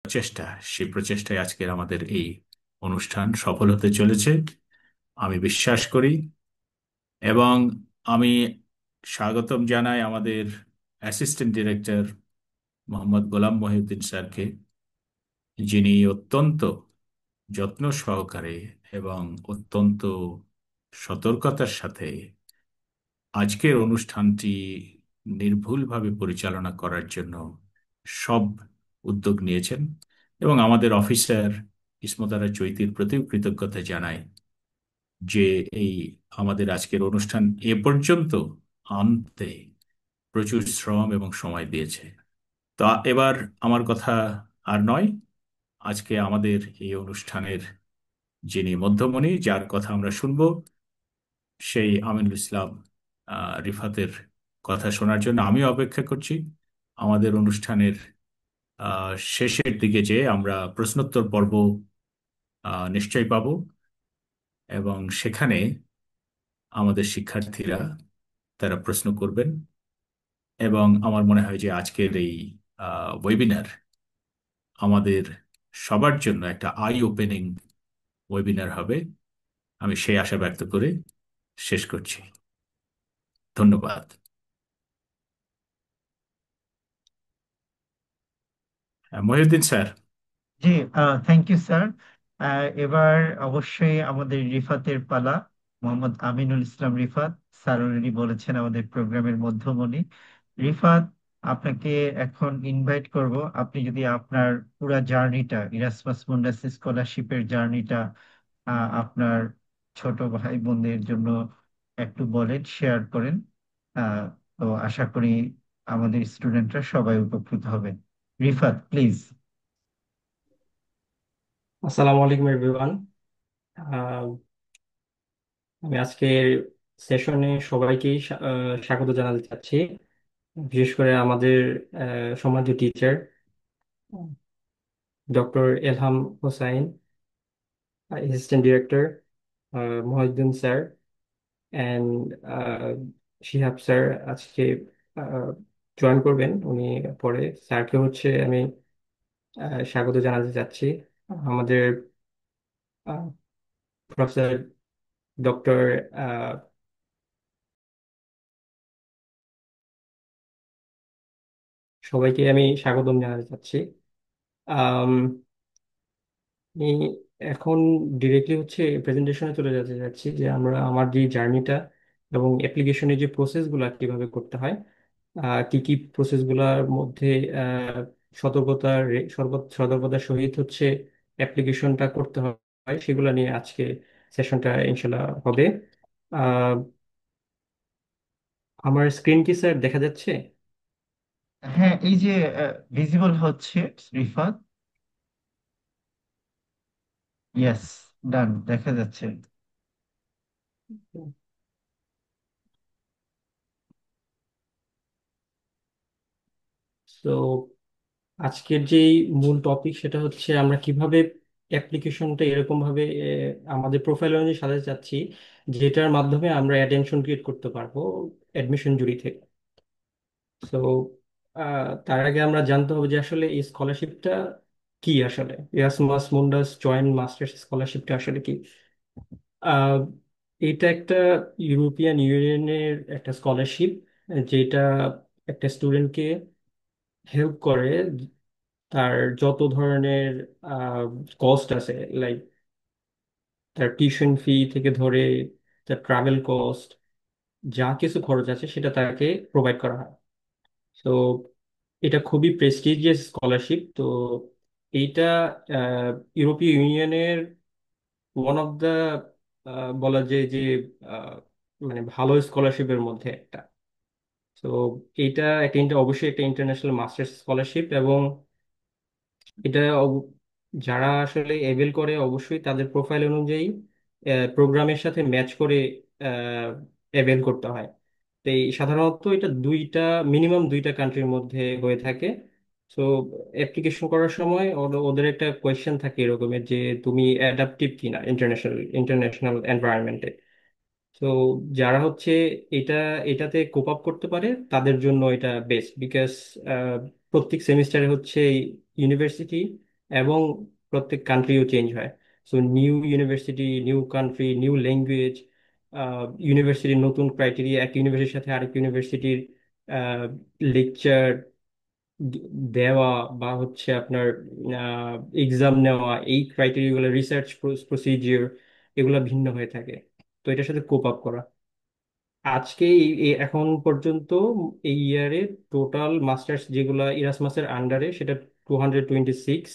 প্রচেষ্টা, সেই প্রচেষ্টায় আজকের আমাদের এই অনুষ্ঠান সফল হতে চলেছে আমি বিশ্বাস করি। এবং আমি স্বাগতম জানাই আমাদের অ্যাসিস্ট্যান্ট ডিরেক্টর মোহাম্মদ গোলাম মহিউদ্দিন স্যারকে, যিনি অত্যন্ত যত্ন সহকারে এবং অত্যন্ত সতর্কতার সাথে আজকের অনুষ্ঠানটি নির্ভুলভাবে পরিচালনা করার জন্য সব উদ্যোগ নিয়েছেন। এবং আমাদের অফিসার ইসমতারা চৈতির প্রতিও কৃতজ্ঞতা জানাই, যে এই আমাদের আজকের অনুষ্ঠান এ পর্যন্ত আনতে প্রচুর শ্রম এবং সময় দিয়েছে। তো এবার আমার কথা আর নয়, আজকে আমাদের এই অনুষ্ঠানের যিনি মধ্যমণি, যার কথা আমরা শুনবো, সেই আমিনুল ইসলাম রিফাতের কথা শোনার জন্য আমি অপেক্ষা করছি। আমাদের অনুষ্ঠানের শেষের দিকে যে আমরা প্রশ্নোত্তর পর্ব নিশ্চয়ই পাব, এবং সেখানে আমাদের শিক্ষার্থীরা তারা প্রশ্ন করবেন। এবং আমার মনে হয় যে আজকের এই ওয়েবিনার আমাদের সবার জন্য একটা আই ওপেনিং ওয়েবিনার হবে, আমি সেই আশা ব্যক্ত করে শেষ করছি। ধন্যবাদ। মহিউদ্দিন স্যার। জি, থ্যাংক ইউ স্যার। এবার অবশ্যই আমাদের রিফাতের পালা। মোহাম্মদ আমিনুল ইসলাম রিফাত স্যার অলরেডি বলেছেন আমাদের প্রোগ্রামের মধ্যমণি। রিফাত, আপনাকে এখন ইনভাইট করব, আপনি যদি আপনার পুরা জার্নিটা, ইরাসমাস মুন্ডাস স্কলারশিপের জার্নিটা আপনার ছোট ভাই বোনদের জন্য একটু বলেন, শেয়ার করেন। আহ, তো আশা করি আমাদের স্টুডেন্টরা সবাই উপকৃত হবেন। রিফাত, প্লিজ। আসসালামু আলাইকুম এভরিওয়ান। আমি আজকের সেশনে সবাইকেই স্বাগত জানাতে চাচ্ছি, বিশেষ করে আমাদের সম্মানিত teacher doctor Elham Hossain, assistant director Mohiuddin sir and Shihab sir আজকে জয়েন করবেন উনি পরে। স্যারকে হচ্ছে আমি স্বাগত জানাতে চাচ্ছি। আমাদের প্রফেসর ডক্টর সবাইকে আমি স্বাগতম জানাতে চাচ্ছি। আম, আমি এখন ডিরেক্টলি হচ্ছে প্রেজেন্টেশনে চলে যেতে যাচ্ছি, যে আমরা আমার যে জার্নিটা এবং অ্যাপ্লিকেশনের যে প্রসেসগুলো কিভাবে করতে হয়, কি কি প্রসেসগুলোর মধ্যে সতর্কতার সহিত হচ্ছে অ্যাপ্লিকেশনটা করতে হয়, সেগুলো নিয়ে আজকে সেশনটা ইনশাল্লাহ হবে। আহ, আমার স্ক্রিন কি স্যার দেখা যাচ্ছে? হ্যাঁ, এই যে ভিজিবল হচ্ছে রিফাত। ইয়েস, ডান, দেখা যাচ্ছে। তো আজকের যে মূল টপিক সেটা হচ্ছে আমরা কিভাবে অ্যাপ্লিকেশনটা এরকম ভাবে আমাদের প্রোফাইল অনুযায়ী সাজাতে চাচ্ছি, যেটার মাধ্যমে আমরা অ্যাটেনশন ক্রিয়েট করতে পারবো অ্যাডমিশন জুরি থেকে। তো তার আগে আমরা জানতে হবে যে আসলে এই স্কলারশিপটা কি, আসলে এরাসমাস মুন্ডাস জয়েন্ট মাস্টার্স স্কলারশিপটা আসলে কি। আহ, এটা একটা ইউরোপিয়ান ইউনিয়নের একটা স্কলারশিপ, যেটা একটা স্টুডেন্টকে হেল্প করে তার যত ধরনের কস্ট আছে, লাইক তার টিউশন ফি থেকে ধরে তার ট্রাভেল কস্ট, যা কিছু খরচ আছে সেটা তাকে প্রোভাইড করা হয়। তো এটা খুবই প্রেস্টিজিয়াস স্কলারশিপ। তো এইটা আহ, ইউরোপীয় ইউনিয়নের ওয়ান অফ দ্য বলা যায় যে আহ, মানে ভালো স্কলারশিপের মধ্যে একটা। তো এইটা অবশ্যই একটা ইন্টারন্যাশনাল মাস্টার্স স্কলারশিপ, এবং এটা যারা আসলে এভেল করে অবশ্যই তাদের প্রোফাইল অনুযায়ী প্রোগ্রামের সাথে ম্যাচ করে এভেল করতে হয়। তো এই সাধারণত এটা মিনিমাম দুইটা কান্ট্রির মধ্যে হয়ে থাকে। তো অ্যাপ্লিকেশন করার সময় ওদের একটা কোয়েশ্চেন থাকে এরকমের, যে তুমি অ্যাডাপটিভ কিনা ইন্টারন্যাশনাল এনভায়রনমেন্টে। তো যারা হচ্ছে এটা এটাতে কোপ আপ করতে পারে তাদের জন্য এটা বেস্ট, বিকজ প্রত্যেক সেমিস্টারে হচ্ছে ইউনিভার্সিটি এবং প্রত্যেক কান্ট্রিও চেঞ্জ হয়। So new university, new country, new language, ইউনিভার্সিটির নতুন ক্রাইটেরিয়া, এক ইউনিভার্সিটির সাথে আরেক ইউনিভার্সিটির লেকচার দেওয়া বা হচ্ছে আপনার এক্সাম নেওয়া, এই ক্রাইটেরিয়াগুলো, রিসার্চ প্রসিজিওর, এগুলো ভিন্ন হয়ে থাকে। তো এটার সাথে কোপ আপ করা। আজকে এখন পর্যন্ত এই ইয়ারে টোটাল মাস্টার্স যেগুলা ইরাসমাসের আন্ডারে, সেটা 226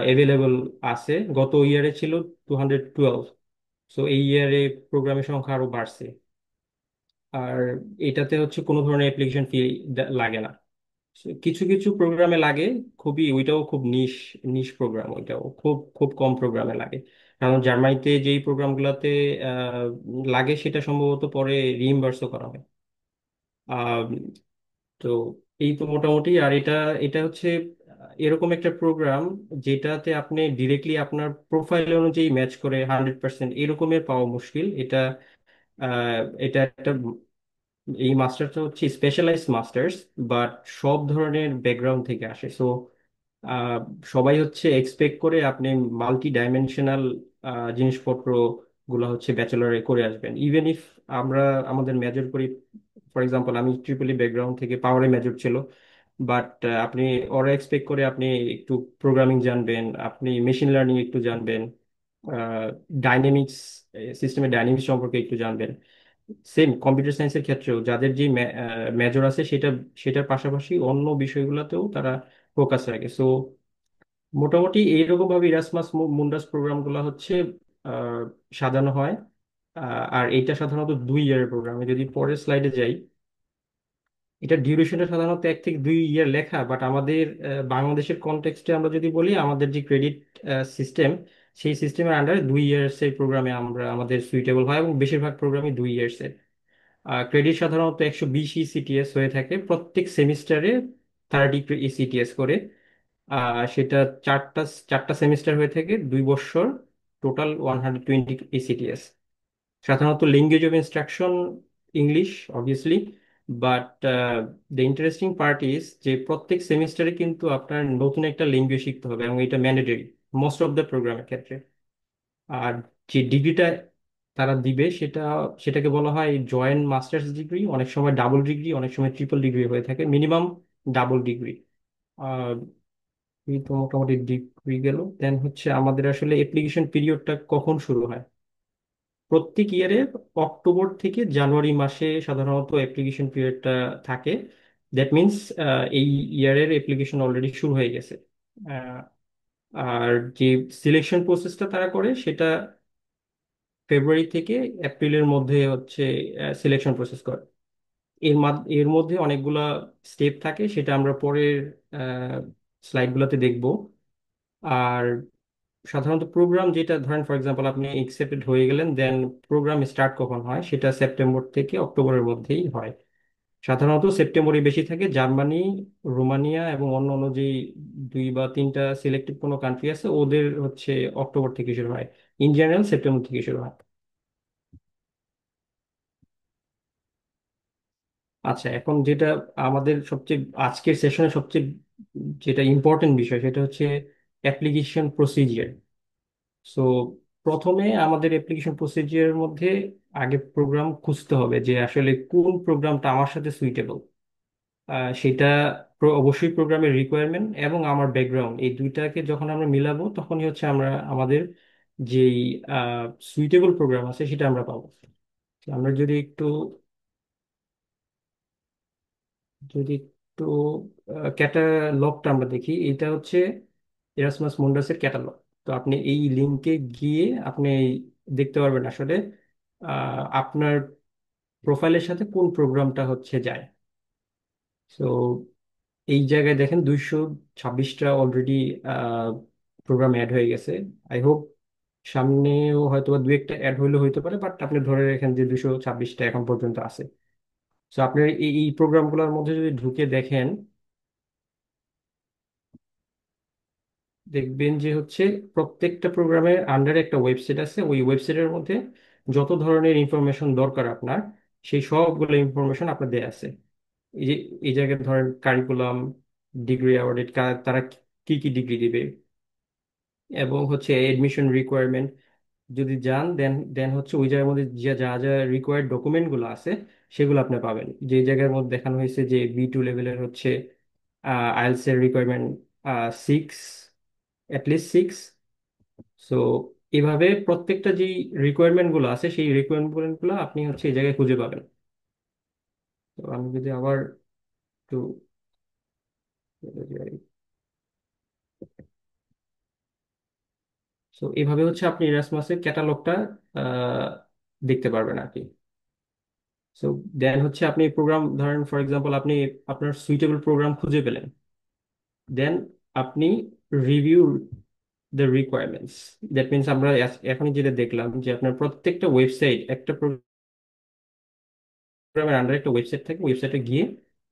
অ্যাভেলেবল আছে। গত ইয়ারে ছিল 212। সো এই ইয়ারে প্রোগ্রামের সংখ্যা আরো বাড়ছে। আর এটাতে হচ্ছে কোনো ধরনের অ্যাপ্লিকেশন ফি লাগে না। কিছু কিছু প্রোগ্রামে লাগে, খুবই, ওইটাও খুব নিশ নিশ প্রোগ্রাম, ওইটাও খুব খুব কম প্রোগ্রামে লাগে। কারণ জার্মানিতে যেই প্রোগ্রামগুলোতে লাগে সেটা সম্ভবত পরে রিইম্বার্সও করা হয়। আহ, তো এই তো মোটামুটি। আর এটা এটা হচ্ছে এরকম একটা প্রোগ্রাম যেটাতে আপনি ডিরেক্টলি আপনার প্রোফাইল অনুযায়ী ম্যাচ করে 100% এরকমের পাওয়া মুশকিল। এটা এটা একটা, এই মাস্টার্সটা হচ্ছে স্পেশালাইজড মাস্টার্স, বাট সব ধরনের ব্যাকগ্রাউন্ড থেকে আসে। সো সবাই হচ্ছে এক্সপেক্ট করে আপনি মাল্টি ডাইমেনশনাল জিনিসপত্র গুলো হচ্ছে ব্যাচেলরে করে আসবেন। ইভেন ইফ আমরা আমাদের মেজর করি, ফর এক্সাম্পল আমি ট্রিপলি ব্যাকগ্রাউন্ড থেকে, পাওয়ারে মেজর ছিল, বাট আপনি, ওরা এক্সপেক্ট করে আপনি একটু প্রোগ্রামিং জানবেন, আপনি মেশিন লার্নিং একটু জানবেন, ডাইনামিক্স, সিস্টেমের ডাইনামিক্স সম্পর্কে একটু জানবেন। সেম কম্পিউটার সায়েন্সের ক্ষেত্রেও যাদের যে মেজর আছে সেটার পাশাপাশি অন্য বিষয়গুলোতেও তারা ফোকাস রাখে। সো মোটামুটি এইরকম ভাবে ইরাসমাস মুন্ডাস প্রোগ্রামগুলো হচ্ছে আহ, সাজানো হয়। আর এইটা সাধারণত 2 ইয়ারের প্রোগ্রাম। যদি পরের স্লাইডে যাই, এটা ডিউরেশনটা সাধারণত 1 থেকে 2 ইয়ার লেখা, বাট আমাদের বাংলাদেশের কনটেক্সটে আমরা যদি বলি, আমাদের যে ক্রেডিট সিস্টেম, সেই সিস্টেমের আন্ডারে 2 ইয়ার্স এর প্রোগ্রামে আমরা আমাদের সুইটেবল হয়, এবং বেশিরভাগ প্রোগ্রামই 2 ইয়ার্স এর। ক্রেডিট সাধারণত 120 ইসিটিএস হয়ে থাকে প্রত্যেক সেমিস্টারে, 30 ইসিটিএস করে। সেটা চারটা চারটা সেমিস্টার হয়ে থাকে, 2 বছর, টোটাল 120 ইসিটিএস। সাধারণত language of instruction English, obviously, but the interesting part is যে প্রত্যেক সেমিস্টারে কিন্তু আপনার নতুন একটা ল্যাঙ্গুয়েজ শিখতে হবে, এবং এটা ম্যান্ডেটরি মোস্ট অফ দ্য প্রোগ্রামের ক্ষেত্রে। আর যে ডিগ্রিটা তারা দিবে সেটাকে বলা হয় জয়েন্ট মাস্টার্স ডিগ্রি, অনেক সময় ডাবল ডিগ্রি, অনেক সময় ট্রিপল ডিগ্রি হয়ে থাকে, মিনিমাম ডাবল ডিগ্রি। এই তো মোটামুটি ডিগ্রি গেল। দেন হচ্ছে আমাদের আসলে অ্যাপ্লিকেশন পিরিয়ডটা কখন শুরু হয়। প্রত্যেক ইয়ারে অক্টোবর থেকে জানুয়ারি মাসে সাধারণত অ্যাপ্লিকেশন পিরিয়ডটা থাকে। দ্যাট মিনস এই ইয়ারের অ্যাপ্লিকেশন অলরেডি শুরু হয়ে গেছে। আহ, আর যে সিলেকশন প্রসেসটা তারা করে সেটা ফেব্রুয়ারি থেকে এপ্রিলের মধ্যে হচ্ছে সিলেকশন প্রসেস করে। এর মধ্যে অনেকগুলা স্টেপ থাকে, সেটা আমরা পরের স্লাইডগুলোতে দেখব। আর সাধারণত প্রোগ্রাম যেটা, ধরেন ফর এক্সাম্পল আপনি একসেপ্টেড হয়ে গেলেন, দেন প্রোগ্রাম স্টার্ট কখন হয়, সেটা সেপ্টেম্বর থেকে অক্টোবরের মধ্যেই হয়। সাধারণত সেপ্টেম্বরে বেশি থাকে। জার্মানি, রোমানিয়া এবং অন্য অন্য যে 2 বা 3টা সিলেক্টেড কোনো কান্ট্রি আছে, ওদের হচ্ছে অক্টোবর থেকে শুরু হয়। ইন জেনারেল সেপ্টেম্বর থেকে শুরু হয়। আচ্ছা, এখন যেটা আমাদের সবচেয়ে, আজকের সেশনে সবচেয়ে যেটা ইম্পর্টেন্ট বিষয়, সেটা হচ্ছে অ্যাপ্লিকেশন প্রসিজিয়ার। সো প্রথমে আমাদের অ্যাপ্লিকেশন প্রসিজিয়ারের মধ্যে আগে প্রোগ্রাম খুঁজতে হবে, যে আসলে কোন প্রোগ্রামটা আমার সাথে সুইটেবল। সেটা অবশ্যই প্রোগ্রামের রিকোয়ারমেন্ট এবং আমার ব্যাকগ্রাউন্ড, এই দুইটাকে যখন আমরা মিলাবো, তখনই হচ্ছে আমরা আমাদের যেই সুইটেবল প্রোগ্রাম আছে সেটা আমরা পাবো। আমরা যদি একটু ক্যাটালগটা আমরা দেখি, এটা হচ্ছে এরাসমাস মুন্ডাসের ক্যাটালগ। তো আপনি এই লিঙ্কে গিয়ে আপনি দেখতে পারবেন আসলে আপনার প্রোফাইলের সাথে কোন প্রোগ্রামটা হচ্ছে যায়। তো এই জায়গায় দেখেন 226টা অলরেডি প্রোগ্রাম অ্যাড হয়ে গেছে। আই হোপ সামনেও হয়তো বা 2 একটা অ্যাড হইলে হইতে পারে, বাট আপনি ধরে রাখেন যে 226টা এখন পর্যন্ত আছে। তো আপনি এই প্রোগ্রামগুলোর মধ্যে যদি ঢুকে দেখেন, দেখবেন যে হচ্ছে প্রত্যেকটা প্রোগ্রামের আন্ডারে একটা ওয়েবসাইট আছে। ওই ওয়েবসাইটের মধ্যে যত ধরনের ইনফরমেশন দরকার আপনার, সেই সবগুলো ইনফরমেশন আপনার দেয়া আছে। এই যে এই জায়গায় ধরেন কারিকুলাম, ডিগ্রি অ্যাওয়ার্ডেড, তারা কি কি ডিগ্রি দিবে, এবং হচ্ছে এডমিশন রিকোয়ারমেন্ট যদি যান, দেন দেন হচ্ছে ওই জায়গার মধ্যে যা যা যা রিকোয়ার্ড ডকুমেন্টগুলো আছে সেগুলো আপনি পাবেন। যে জায়গার মধ্যে দেখানো হয়েছে যে B2 লেভেলের হচ্ছে আইএলটিএস এর রিকোয়ারমেন্ট 6, অ্যাটলিস্ট 6। সো এভাবে প্রত্যেকটা যে রিকোয়ারমেন্ট গুলো আছে সেই রিকোয়ারমেন্ট গুলো আপনি হচ্ছে এই জায়গায় খুঁজে পাবেন। তো আমি যদি আবার একটু সো এভাবে হচ্ছে আপনি ইরাসমাসের ক্যাটালগটা দেখতে পারবেন আর কি। সো দেন হচ্ছে আপনি প্রোগ্রাম ধরেন, ফর এক্সাম্পল আপনি আপনার সুইটেবল প্রোগ্রাম খুঁজে পেলেন, দেন আপনি review the requirements. That means আমরা এখনই যেটা দেখলাম যে আপনার প্রত্যেকটা ওয়েবসাইট, একটা প্রোগ্রামের আন্ডারে একটা ওয়েবসাইট থাকে, ওয়েবসাইটে গিয়ে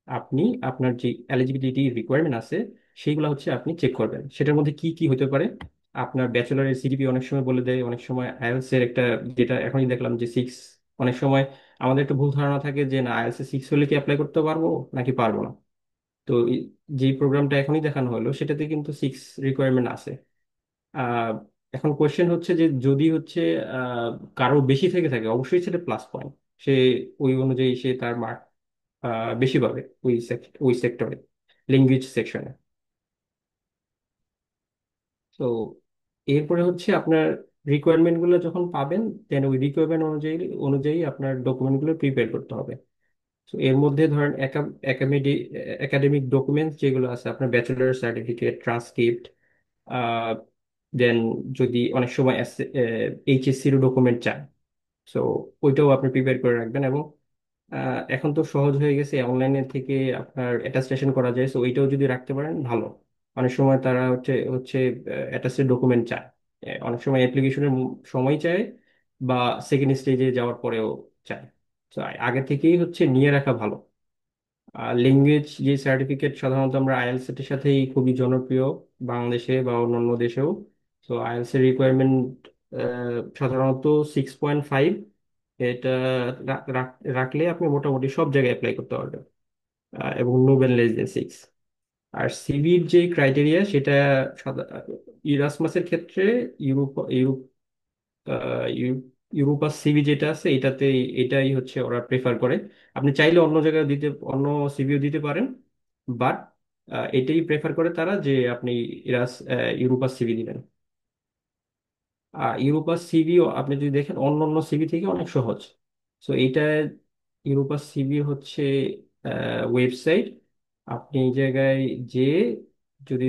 আপনি আপনার যে এলিজিবিলিটি রিকোয়ারমেন্ট আছে সেইগুলো হচ্ছে আপনি চেক করবেন। সেটার মধ্যে কি কি হতে পারে, আপনার ব্যাচেলরের সিজিপি অনেক সময় বলে দেয়, অনেক সময় আইএলটিএস এর একটা, যেটা এখনই দেখলাম যে 6। অনেক সময় আমাদের একটা ভুল ধারণা থাকে যে না, আইএলটিএস 6 হলে কি অ্যাপ্লাই করতে পারবো নাকি পারবো না। তো যে প্রোগ্রামটা এখনই দেখানো হলো সেটাতে কিন্তু 6 রিকোয়ারমেন্ট আছে। আহ, এখন কোয়েশ্চেন হচ্ছে যে যদি হচ্ছে আহ, কারো বেশি থেকে থাকে, অবশ্যই সেটা প্লাস পয়েন্ট। সে ওই অনুযায়ী সে তার মার্ক বেশি পাবে ওই সেক্টরে, ল্যাঙ্গুয়েজ সেকশনে। তো এরপরে হচ্ছে আপনার রিকোয়ারমেন্ট গুলো যখন পাবেন, দেন ওই রিকোয়ারমেন্ট অনুযায়ী অনুযায়ী আপনার ডকুমেন্ট গুলো প্রিপেয়ার করতে হবে। তো এর মধ্যে ধরেন একাডেমিক ডকুমেন্টস যেগুলো আছে, আপনার ব্যাচেলর সার্টিফিকেট, ট্রান্সক্রিপ্ট, দেন যদি অনেক সময় এইচএসসির ডকুমেন্ট চান, সো ওইটাও আপনি প্রিপেয়ার করে রাখবেন। এবং এখন তো সহজ হয়ে গেছে, অনলাইনে থেকে আপনার অ্যাটাস্টেশন করা যায়, সো ওইটাও যদি রাখতে পারেন ভালো। অনেক সময় তারা হচ্ছে হচ্ছে অ্যাটাস্টেড ডকুমেন্ট চায়, অনেক সময় অ্যাপ্লিকেশনের সময় চায়, বা সেকেন্ড স্টেজে যাওয়ার পরেও চায়। তো আগে থেকেই হচ্ছে নিয়ে রাখা ভালো। ল্যাঙ্গুয়েজ যে সার্টিফিকেট সাধারণত আমরা আইএলটিএস এর সাথেই খুবই জনপ্রিয় বাংলাদেশে বা অন্যান্য দেশেও। তো আইএলটিএস এর রিকোয়ারমেন্ট সাধারণত 6.5। এটা রাখলে আপনি মোটামুটি সব জায়গায় অ্যাপ্লাই করতে পারবেন, এবং নো বেন লেস দেন 6। আর সিভির যে ক্রাইটেরিয়া সেটা ইরাসমাসের ক্ষেত্রে ইউরোপ ইউরোপ ইউরোপাস সিভি যেটা আছে এটাতে, এটাই হচ্ছে ওরা প্রেফার করে। আপনি চাইলে অন্য জায়গায় দিতে, অন্য সিভিও দিতে পারেন, বাট এটাই প্রেফার করে তারা যে আপনি ইউরোপাস সিভি দিবেন। ইউরোপাস সিভিও আপনি যদি দেখেন অন্য অন্য সিভি থেকে অনেক সহজ। সো এইটা ইউরোপাস সিভি হচ্ছে ওয়েবসাইট। আপনি এই জায়গায় যে যদি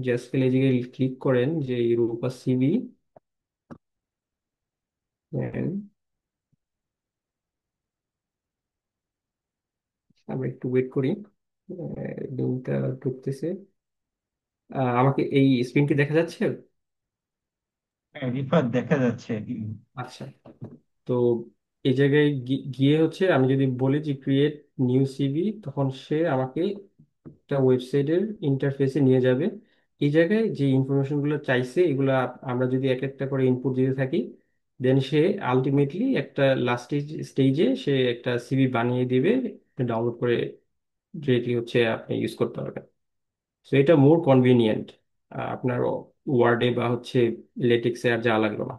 জাস্ট এই জায়গায় ক্লিক করেন যে ইউরোপাস সিভি, আমরা একটু ওয়েট করি, লিঙ্কটা ঢুকতেছে। আমাকে এই স্ক্রিনটি দেখা যাচ্ছে? হ্যাঁ, রিফাত দেখা যাচ্ছে। আচ্ছা। তো এই জায়গায় গিয়ে হচ্ছে আমি যদি বলি যে ক্রিয়েট নিউ সিভি, তখন সে আমাকে একটা ওয়েবসাইটের ইন্টারফেসে নিয়ে যাবে। এই জায়গায় যে ইনফরমেশন গুলো চাইছে এগুলো আমরা যদি এক একটা করে ইনপুট দিতে থাকি, দেন সে আলটিমেটলি একটা লাস্ট স্টেজে সে একটা সিভি বানিয়ে দিবে, ডাউনলোড করে ডিরেক্টলি হচ্ছে আপনি ইউজ করতে পারবেন। সো এটা মোর কনভিনিয়েন্ট, আপনার ওয়ার্ডে বা হচ্ছে লেটেক্সে আর যা লাগলো না।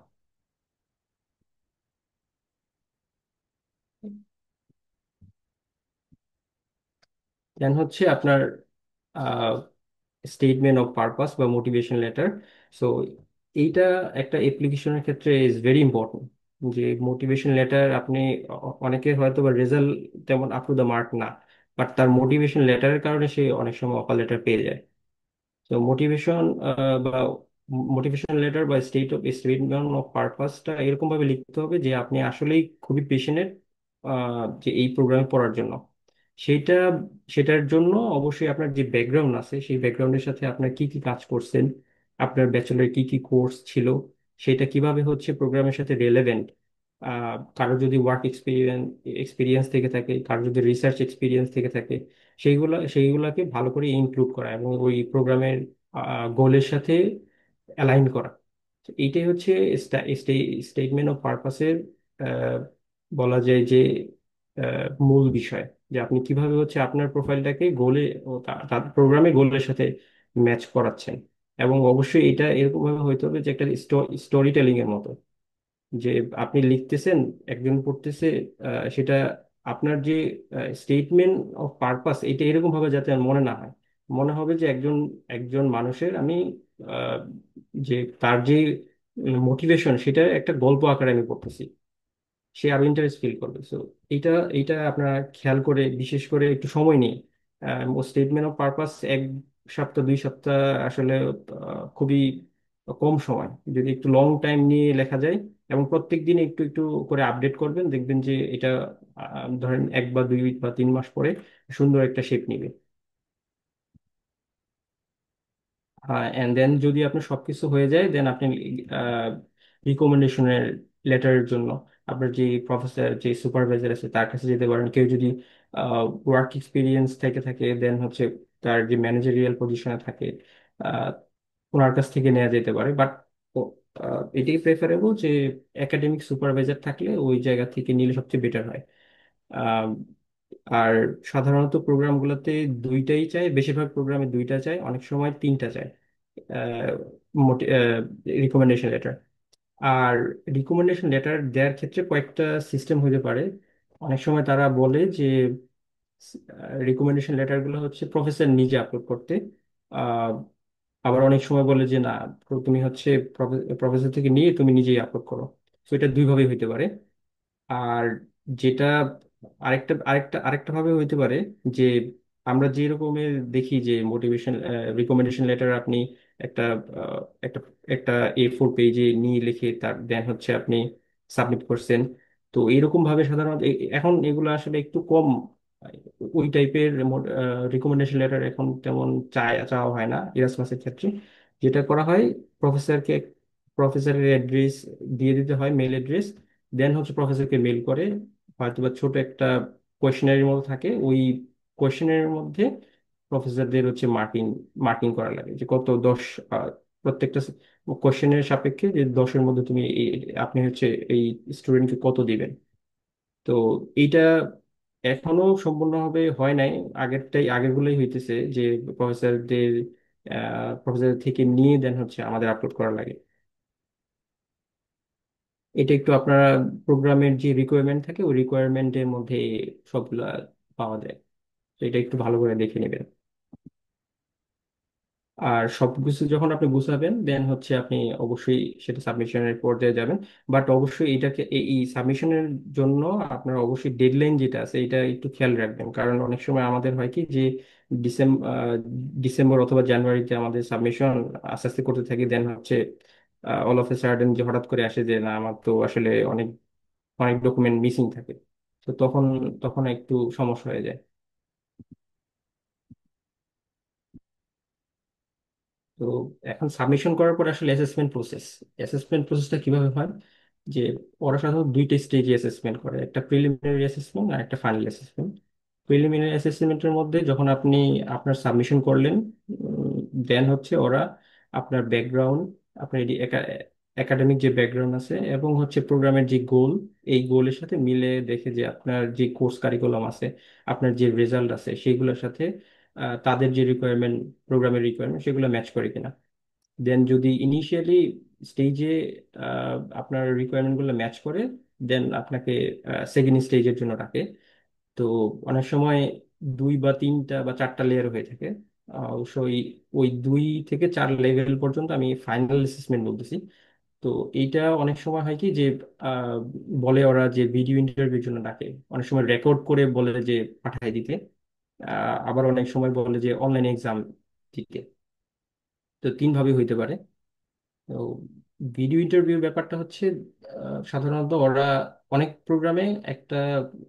দেন হচ্ছে আপনার স্টেটমেন্ট অফ পারপাস বা মোটিভেশন লেটার। সো এইটা একটা অ্যাপ্লিকেশনের ক্ষেত্রে ইজ ভেরি ইম্পর্টেন্ট। যে মোটিভেশন লেটার আপনি অনেকে হয়তো বা রেজাল্ট তেমন আপ টু দ্য মার্ক না, বাট তার মোটিভেশন লেটারের কারণে সে অনেক সময় অফার লেটার পেয়ে যায়। তো মোটিভেশন বা মোটিভেশন লেটার বা স্টেটমেন্ট অফ পারপাসটা এরকম ভাবে লিখতে হবে যে আপনি আসলেই খুবই পেশনেট যে এই প্রোগ্রামে পড়ার জন্য। সেইটা সেটার জন্য অবশ্যই আপনার যে ব্যাকগ্রাউন্ড আছে সেই ব্যাকগ্রাউন্ডের সাথে আপনার কি কি কাজ করছেন, আপনার ব্যাচেলরের কি কি কোর্স ছিল, সেটা কিভাবে হচ্ছে প্রোগ্রামের সাথে রেলেভেন্ট। কারো যদি ওয়ার্ক এক্সপিরিয়েন্স এক্সপিরিয়েন্স থেকে থাকে, কারো যদি রিসার্চ এক্সপিরিয়েন্স থেকে থাকে, সেইগুলাকে ভালো করে ইনক্লুড করা এবং ওই প্রোগ্রামের গোলের সাথে অ্যালাইন করা। তো এইটাই হচ্ছে স্টেটমেন্ট অফ পারপাসের বলা যায় যে মূল বিষয়, যে আপনি কিভাবে হচ্ছে আপনার প্রোফাইলটাকে গোলে ও তার প্রোগ্রামে গোলের সাথে ম্যাচ করাচ্ছেন। এবং অবশ্যই এটা এরকম ভাবে হইতে হবে যে একটা স্টোরি টেলিং এর মতো, যে আপনি লিখতেছেন, একজন পড়তেছে, সেটা আপনার যে স্টেটমেন্ট অফ পারপাস এটা এরকম ভাবে যাতে আর মনে না হয়। মনে হবে যে একজন একজন মানুষের আমি আহ, যে তার যে মোটিভেশন সেটা একটা গল্প আকারে আমি পড়তেছি, সে আরো ইন্টারেস্ট ফিল করবে। সো এইটা এইটা আপনারা খেয়াল করে, বিশেষ করে একটু সময় নিয়ে, স্টেটমেন্ট অফ পারপাস 1 সপ্তাহ 2 সপ্তাহ আসলে খুবই কম সময়। যদি একটু লং টাইম নিয়ে লেখা যায় এবং প্রত্যেক দিন একটু একটু করে আপডেট করবেন, দেখবেন যে এটা ধরেন 1 বা 2 বা 3 মাস পরে সুন্দর একটা শেপ নিবে। এন্ড দেন যদি আপনার সবকিছু হয়ে যায়, দেন আপনি রিকমেন্ডেশনের লেটারের জন্য আপনার যে প্রফেসর, যে সুপারভাইজার আছে তার কাছে যেতে পারেন। কেউ যদি ওয়ার্ক এক্সপিরিয়েন্স থেকে থাকে, দেন হচ্ছে তার যে ম্যানেজারিয়াল পজিশনে থাকে, আহ, ওনার কাছ থেকে নেওয়া যেতে পারে। বাট এটাই প্রেফারেবল যে একাডেমিক সুপারভাইজার থাকলে ওই জায়গা থেকে নিলে সবচেয়ে বেটার হয়। আহ, আর সাধারণত প্রোগ্রামগুলোতে দুইটাই চাই, বেশিরভাগ প্রোগ্রামে দুইটা চাই, অনেক সময় তিনটা চাই রিকমেন্ডেশন লেটার। আর রিকমেন্ডেশন লেটার দেওয়ার ক্ষেত্রে কয়েকটা সিস্টেম হতে পারে। অনেক সময় তারা বলে যে রিকমেন্ডেশন লেটারগুলো হচ্ছে প্রফেসর নিজে আপলোড করতে। আহ, আবার অনেক সময় বলে যে না, তুমি হচ্ছে প্রফেসর থেকে নিয়ে তুমি নিজেই আপলোড করো। তো এটা দুইভাবেই হইতে পারে। আর যেটা আরেকটা আরেকটা আরেকটা ভাবে হইতে পারে যে আমরা যে রকমের দেখি যে মোটিভেশন রিকমেন্ডেশন লেটার আপনি একটা আহ, একটা একটা A4 পেজে নিয়ে লিখে তার দেন হচ্ছে আপনি সাবমিট করছেন। তো এইরকম ভাবে সাধারণত এখন এগুলো আসলে একটু কম, ওই টাইপের রিকমেন্ডেশন লেটার এখন তেমন চাওয়া হয় না ইরাসমাসের ক্ষেত্রে। যেটা করা হয়, প্রফেসরকে প্রফেসরের অ্যাড্রেস দিয়ে দিতে হয়, মেল অ্যাড্রেস। দেন হচ্ছে প্রফেসরকে মেল করে হয়তো বা ছোট একটা কোয়েশ্চেনারির মতো থাকে, ওই কোয়েশ্চেনারির মধ্যে প্রফেসরদের হচ্ছে মার্কিং মার্কিং করা লাগে যে কত 10, প্রত্যেকটা কোয়েশ্চেনের সাপেক্ষে যে 10-এর মধ্যে তুমি আপনি হচ্ছে এই স্টুডেন্টকে কত দিবেন। তো এইটা এখনো সম্পূর্ণভাবে হয় নাই, আগেরগুলোই হইতেছে যে প্রফেসরদের প্রফেসর থেকে নিয়ে দেন হচ্ছে আমাদের আপলোড করা লাগে। এটা একটু আপনারা প্রোগ্রামের যে রিকোয়ারমেন্ট থাকে ওই রিকোয়ারমেন্টের মধ্যে সবগুলা পাওয়া যায়। তো এটা একটু ভালো করে দেখে নেবেন। আর সবকিছু যখন আপনি গুছাবেন দেন হচ্ছে আপনি অবশ্যই সেটা সাবমিশনের পর্যায়ে যাবেন। বাট অবশ্যই এটাকে এই সাবমিশনের জন্য আপনার অবশ্যই ডেডলাইন যেটা আছে এটা একটু খেয়াল রাখবেন। কারণ অনেক সময় আমাদের হয় কি যে ডিসেম্বর অথবা জানুয়ারিতে আমাদের সাবমিশন আস্তে আস্তে করতে থাকি, দেন হচ্ছে অল অফ এ সাডেন যে হঠাৎ করে আসে যে না আমার তো আসলে অনেক অনেক ডকুমেন্ট মিসিং থাকে। তো তখন তখন একটু সমস্যা হয়ে যায়। তো এখন সাবমিশন করার পর আসলে অ্যাসেসমেন্ট প্রসেসটা কিভাবে হয়, যে ওরা সাধারণত দুইটা স্টেজে অ্যাসেসমেন্ট করে, একটা প্রিলিমিনারি অ্যাসেসমেন্ট আর একটা ফাইনাল অ্যাসেসমেন্ট। প্রিলিমিনারি অ্যাসেসমেন্টের মধ্যে যখন আপনি আপনার সাবমিশন করলেন, দেন হচ্ছে ওরা আপনার ব্যাকগ্রাউন্ড, আপনার একাডেমিক যে ব্যাকগ্রাউন্ড আছে এবং হচ্ছে প্রোগ্রামের যে গোল, এই গোলের সাথে মিলে দেখে যে আপনার যে কোর্স কারিকুলাম আছে, আপনার যে রেজাল্ট আছে সেইগুলোর সাথে তাদের যে রিকোয়ারমেন্ট, প্রোগ্রামের রিকোয়ারমেন্ট সেগুলো ম্যাচ করে কিনা। দেন যদি ইনিশিয়ালি স্টেজে আপনার রিকোয়ারমেন্টগুলো ম্যাচ করে, দেন আপনাকে সেকেন্ড স্টেজের জন্য ডাকে। তো অনেক সময় 2 বা 3 বা 4টা লেয়ার হয়ে থাকে। অবশ্যই ওই 2 থেকে 4 লেভেল পর্যন্ত আমি ফাইনাল অ্যাসেসমেন্ট বলতেছি। তো এইটা অনেক সময় হয় কি যে আহ, বলে ওরা যে ভিডিও ইন্টারভিউর জন্য ডাকে, অনেক সময় রেকর্ড করে বলে যে পাঠায় দিতে। আবার অনেক সময় বলে যে অনলাইন এক্সাম দিতে। তো 3 ভাবে হইতে পারে। তো ভিডিও ইন্টারভিউ ব্যাপারটা হচ্ছে সাধারণত ওরা অনেক প্রোগ্রামে একটা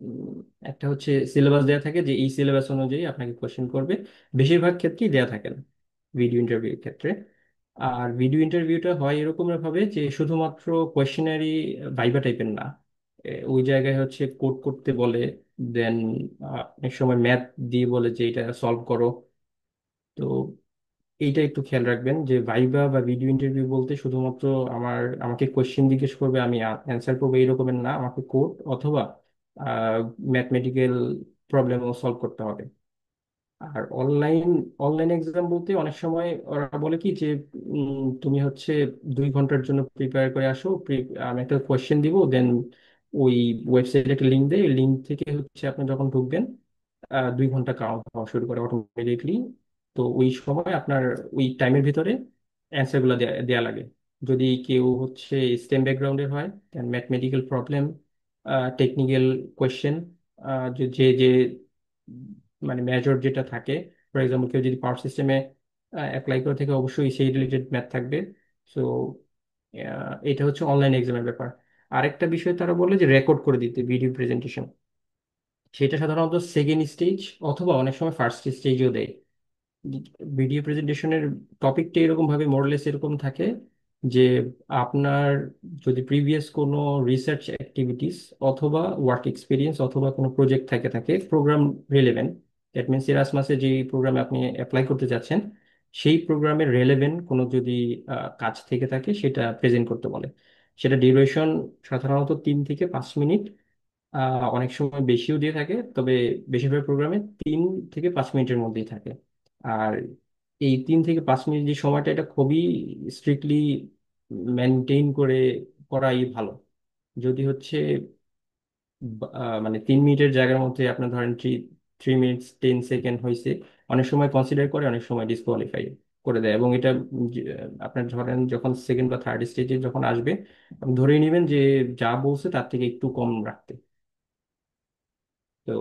উম, একটা হচ্ছে সিলেবাস দেয়া থাকে যে এই সিলেবাস অনুযায়ী আপনাকে কোশ্চেন করবে। বেশিরভাগ ক্ষেত্রেই দেয়া থাকে না ভিডিও ইন্টারভিউ ক্ষেত্রে। আর ভিডিও ইন্টারভিউটা হয় এরকম ভাবে যে শুধুমাত্র কোয়েশ্চেনারি ভাইবা টাইপের না, ওই জায়গায় হচ্ছে কোড করতে বলে। দেন অনেক সময় ম্যাথ দিয়ে বলে যে এটা সলভ করো। তো এইটা একটু খেয়াল রাখবেন যে ভাইবা বা ভিডিও ইন্টারভিউ বলতে শুধুমাত্র আমাকে কোয়েশ্চেন জিজ্ঞেস করবে, আমি অ্যান্সার করবো এরকমের না, আমাকে কোড অথবা ম্যাথমেটিক্যাল প্রবলেমও সলভ করতে হবে। আর অনলাইন অনলাইন এক্সাম বলতে অনেক সময় ওরা বলে কি যে তুমি হচ্ছে 2 ঘন্টার জন্য প্রিপেয়ার করে আসো, আমি একটা কোয়েশ্চেন দিব, দেন ওই ওয়েবসাইটে একটা লিঙ্ক দেয়, লিঙ্ক থেকে হচ্ছে আপনি যখন ঢুকবেন 2 ঘন্টা কাউন্ট হওয়া শুরু করে অটোমেটিকলি। তো ওই সময় আপনার ওই টাইমের ভিতরে অ্যান্সার গুলো দেয়া লাগে। যদি কেউ হচ্ছে স্টেম ব্যাকগ্রাউন্ডের হয়, দেন ম্যাথমেটিক্যাল প্রবলেম, টেকনিক্যাল কোয়েশ্চেন, যে যে যে মানে মেজর যেটা থাকে, ফর এক্সাম্পল কেউ যদি পাওয়ার সিস্টেমে অ্যাপ্লাই করে থাকে অবশ্যই সেই রিলেটেড ম্যাথ থাকবে। সো এটা হচ্ছে অনলাইন এক্সামের ব্যাপার। আরেকটা বিষয় তারা বলে যে রেকর্ড করে দিতে ভিডিও প্রেজেন্টেশন, সেটা সাধারণত সেকেন্ড স্টেজ অথবা অনেক সময় ফার্স্ট স্টেজও দেয়। ভিডিও প্রেজেন্টেশনের টপিকটা এরকম ভাবে মোরলেস এরকম থাকে যে আপনার যদি প্রিভিয়াস কোনো রিসার্চ অ্যাক্টিভিটিস অথবা ওয়ার্ক এক্সপিরিয়েন্স অথবা কোনো প্রজেক্ট থাকে প্রোগ্রাম রিলেভেন্ট, দ্যাট মিনস এরাসমাসে যে প্রোগ্রামে আপনি অ্যাপ্লাই করতে যাচ্ছেন সেই প্রোগ্রামের রেলেভেন্ট কোনো যদি কাজ থেকে থাকে সেটা প্রেজেন্ট করতে বলে। সেটা ডিউরেশন সাধারণত 3 থেকে 5 মিনিট, অনেক সময় বেশিও দিয়ে থাকে, তবে বেশিরভাগ প্রোগ্রামে 3 থেকে 5 মিনিটের মধ্যেই থাকে। আর এই 3 থেকে 5 মিনিট যে সময়টা, এটা খুবই স্ট্রিক্টলি মেনটেন করে করাই ভালো। যদি হচ্ছে মানে 3 মিনিটের জায়গার মধ্যে আপনার ধরেন 3 মিনিটস 10 সেকেন্ড হয়েছে, অনেক সময় কনসিডার করে, অনেক সময় ডিসকোয়ালিফাই করে দেয়। এবং এটা আপনার ধরেন যখন সেকেন্ড বা থার্ড স্টেজে যখন আসবে, আপনি ধরেই নেবেন যে যা বলছে তার থেকে একটু কম রাখতে। তো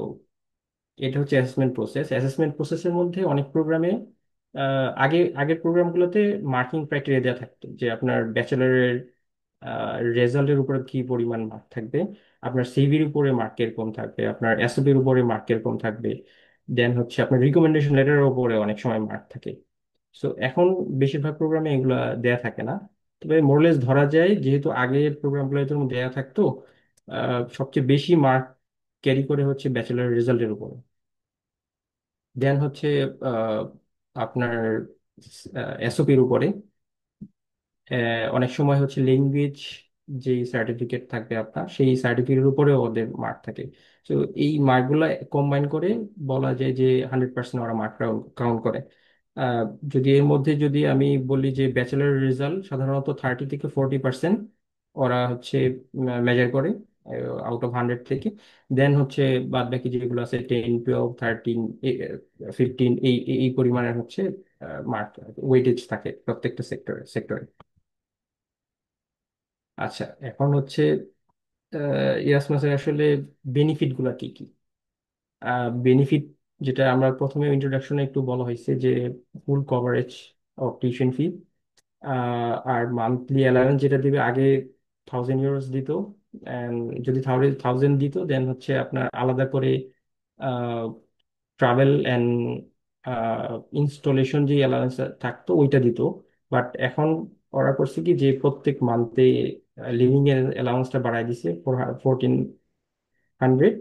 এটা হচ্ছে অ্যাসেসমেন্ট প্রসেস। অ্যাসেসমেন্ট প্রসেসের মধ্যে অনেক প্রোগ্রামে আগের প্রোগ্রামগুলোতে মার্কিং ক্রাইটেরিয়া দেওয়া থাকতো যে আপনার ব্যাচেলরের রেজাল্টের উপরে কি পরিমাণ মার্ক থাকবে, আপনার সিভির উপরে মার্ক কিরকম থাকবে, আপনার এসওপির উপরে মার্ক কিরকম থাকবে, দেন হচ্ছে আপনার রিকমেন্ডেশন লেটারের উপরে অনেক সময় মার্ক থাকে। সো এখন বেশিরভাগ প্রোগ্রামে এগুলা দেয়া থাকে না, তবে মোরলেস ধরা যায় যেহেতু আগের প্রোগ্রামগুলো দেয়া থাকতো, সবচেয়ে বেশি মার্ক ক্যারি করে হচ্ছে ব্যাচেলর রেজাল্টের উপরে। দেন হচ্ছে আহ, আপনার এসওপির উপরে অনেক সময় হচ্ছে ল্যাঙ্গুয়েজ যে সার্টিফিকেট থাকবে আপনার, সেই সার্টিফিকেটের উপরে ওদের মার্ক থাকে। তো এই মার্কগুলো কম্বাইন করে বলা যায় যে 100% ওরা মার্ক কাউন্ট করে। আহ, যদি এর মধ্যে যদি আমি বলি যে ব্যাচেলার রেজাল্ট সাধারণত 30 থেকে 40% ওরা হচ্ছে মেজার করে আউট অফ 100 থেকে। দেন হচ্ছে বাদ বাকি যেগুলো আছে 10, 12, 13, 15, এই এই এই পরিমাণের হচ্ছে মার্ক ওয়েটেজ থাকে প্রত্যেকটা সেক্টরে। আচ্ছা, এখন হচ্ছে ইরাসমাসের আসলে বেনিফিট গুলা কি কি? বেনিফিট যেটা আমরা প্রথমে ইন্ট্রোডাকশনে একটু বলা হয়েছে যে full coverage of tuition fee, আর মান্থলি অ্যালাউন্স যেটা দিবে, আগে 1000 ইউরোস দিত, and যদি 1000 দিত দেন হচ্ছে আপনার আলাদা করে ট্রাভেল অ্যান্ড ইনস্টলেশন যে অ্যালাউন্স থাকতো ওইটা দিত। বাট এখন ওরা করছে কি যে প্রত্যেক মান্থে লিভিং এর অ্যালাউন্সটা বাড়ায় দিছে 1400।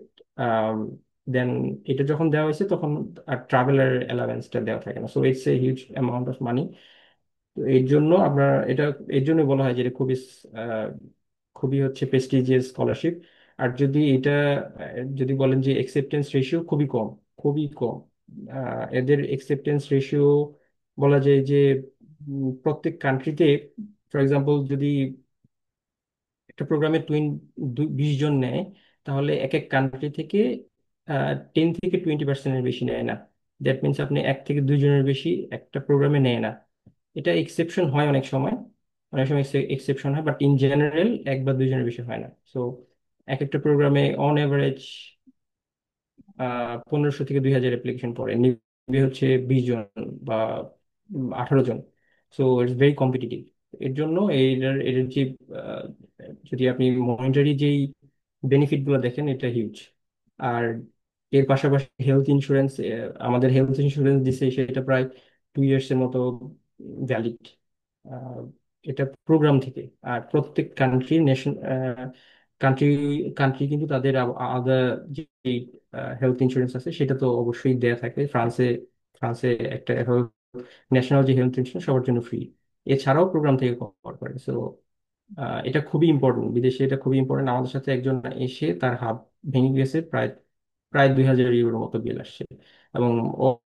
দেন এটা যখন দেওয়া হয়েছে তখন আর ট্রাভেলার অ্যালাউন্সটা দেওয়া থাকে না, so it's a huge amount of money. তো এর জন্য আপনার এটা, এর জন্য বলা হয় যে এটা আহ, খুবই হচ্ছে প্রেস্টিজিয়াস স্কলারশিপ। আর যদি এটা যদি বলেন যে অ্যাকসেপ্টেন্স রেশিও খুবই কম, খুবই কম। এদের অ্যাকসেপ্টেন্স রেশিও বলা যায় যে প্রত্যেক কান্ট্রিতে, ফর এক্সাম্পল যদি একটা প্রোগ্রামে 20 জন নেয়, তাহলে এক এক কান্ট্রি থেকে 10 থেকে 20%-এর বেশি নেয় না। দ্যাট মিনস আপনি 1 থেকে 2 জনের বেশি একটা প্রোগ্রামে নেয় না। এটা এক্সেপশন হয় অনেক সময়, অনেক সময় এক্সেপশন হয়, বাট ইন জেনারেল 1 বা 2 জনের বেশি হয় না। সো এক একটা প্রোগ্রামে অন এভারেজ 1500 থেকে 2000 অ্যাপ্লিকেশন পড়ে, নিবে হচ্ছে 20 জন বা 18 জন। So it's very competitive. এর জন্য এর যে আহ, যদি আপনি মনিটারি যেই বেনিফিট গুলো দেখেন এটা হিউজ। আর এর পাশাপাশি হেলথ ইন্স্যুরেন্স, আমাদের হেলথ ইন্স্যুরেন্স দিছে সেটা প্রায় 2 ইয়ার্স এর মতো ভ্যালিড, এটা প্রোগ্রাম থেকে। আর প্রত্যেক কান্ট্রি নেশন কান্ট্রি কান্ট্রি কিন্তু তাদের আলাদা যে হেলথ ইন্স্যুরেন্স আছে সেটা তো অবশ্যই দেয়া থাকে। ফ্রান্সে ফ্রান্সে একটা ন্যাশনাল যে হেলথ ইন্স্যুরেন্স সবার জন্য ফ্রি, এছাড়াও প্রোগ্রাম থেকে কভার করে। সো এটা খুবই ইম্পর্টেন্ট, বিদেশে এটা খুবই ইম্পর্টেন্ট। আমাদের সাথে একজন এসে তার হাত ভেঙে গেছে প্রায় প্রায় 2,000 ইউরোর মতো বিল আসছে, এবং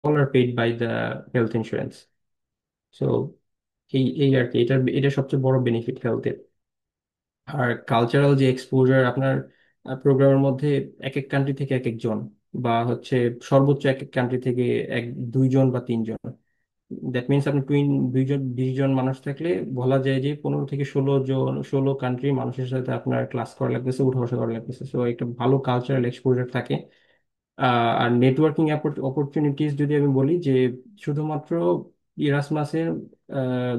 all are paid by the health insurance. So এই এই আর কি, এটা সবচেয়ে বড় বেনিফিট হেলথের। আর কালচারাল যে এক্সপোজার আপনার প্রোগ্রামের মধ্যে, এক এক কান্ট্রি থেকে এক একজন, বা হচ্ছে সর্বোচ্চ এক এক কান্ট্রি থেকে এক দুইজন বা তিনজন, দ্যাট মিনস আপনি 20জন মানুষ থাকলে বলা যায় যে 15 থেকে 16 জন, 16 কান্ট্রি মানুষের সাথে আপনার ক্লাস করা লাগতেছে, উঠা বসা করা লাগতেছে। সো একটা ভালো কালচারাল এক্সপোজার থাকে। আর নেটওয়ার্কিং অপরচুনিটিস যদি আমি বলি, যে শুধুমাত্র ইরাসমাসের,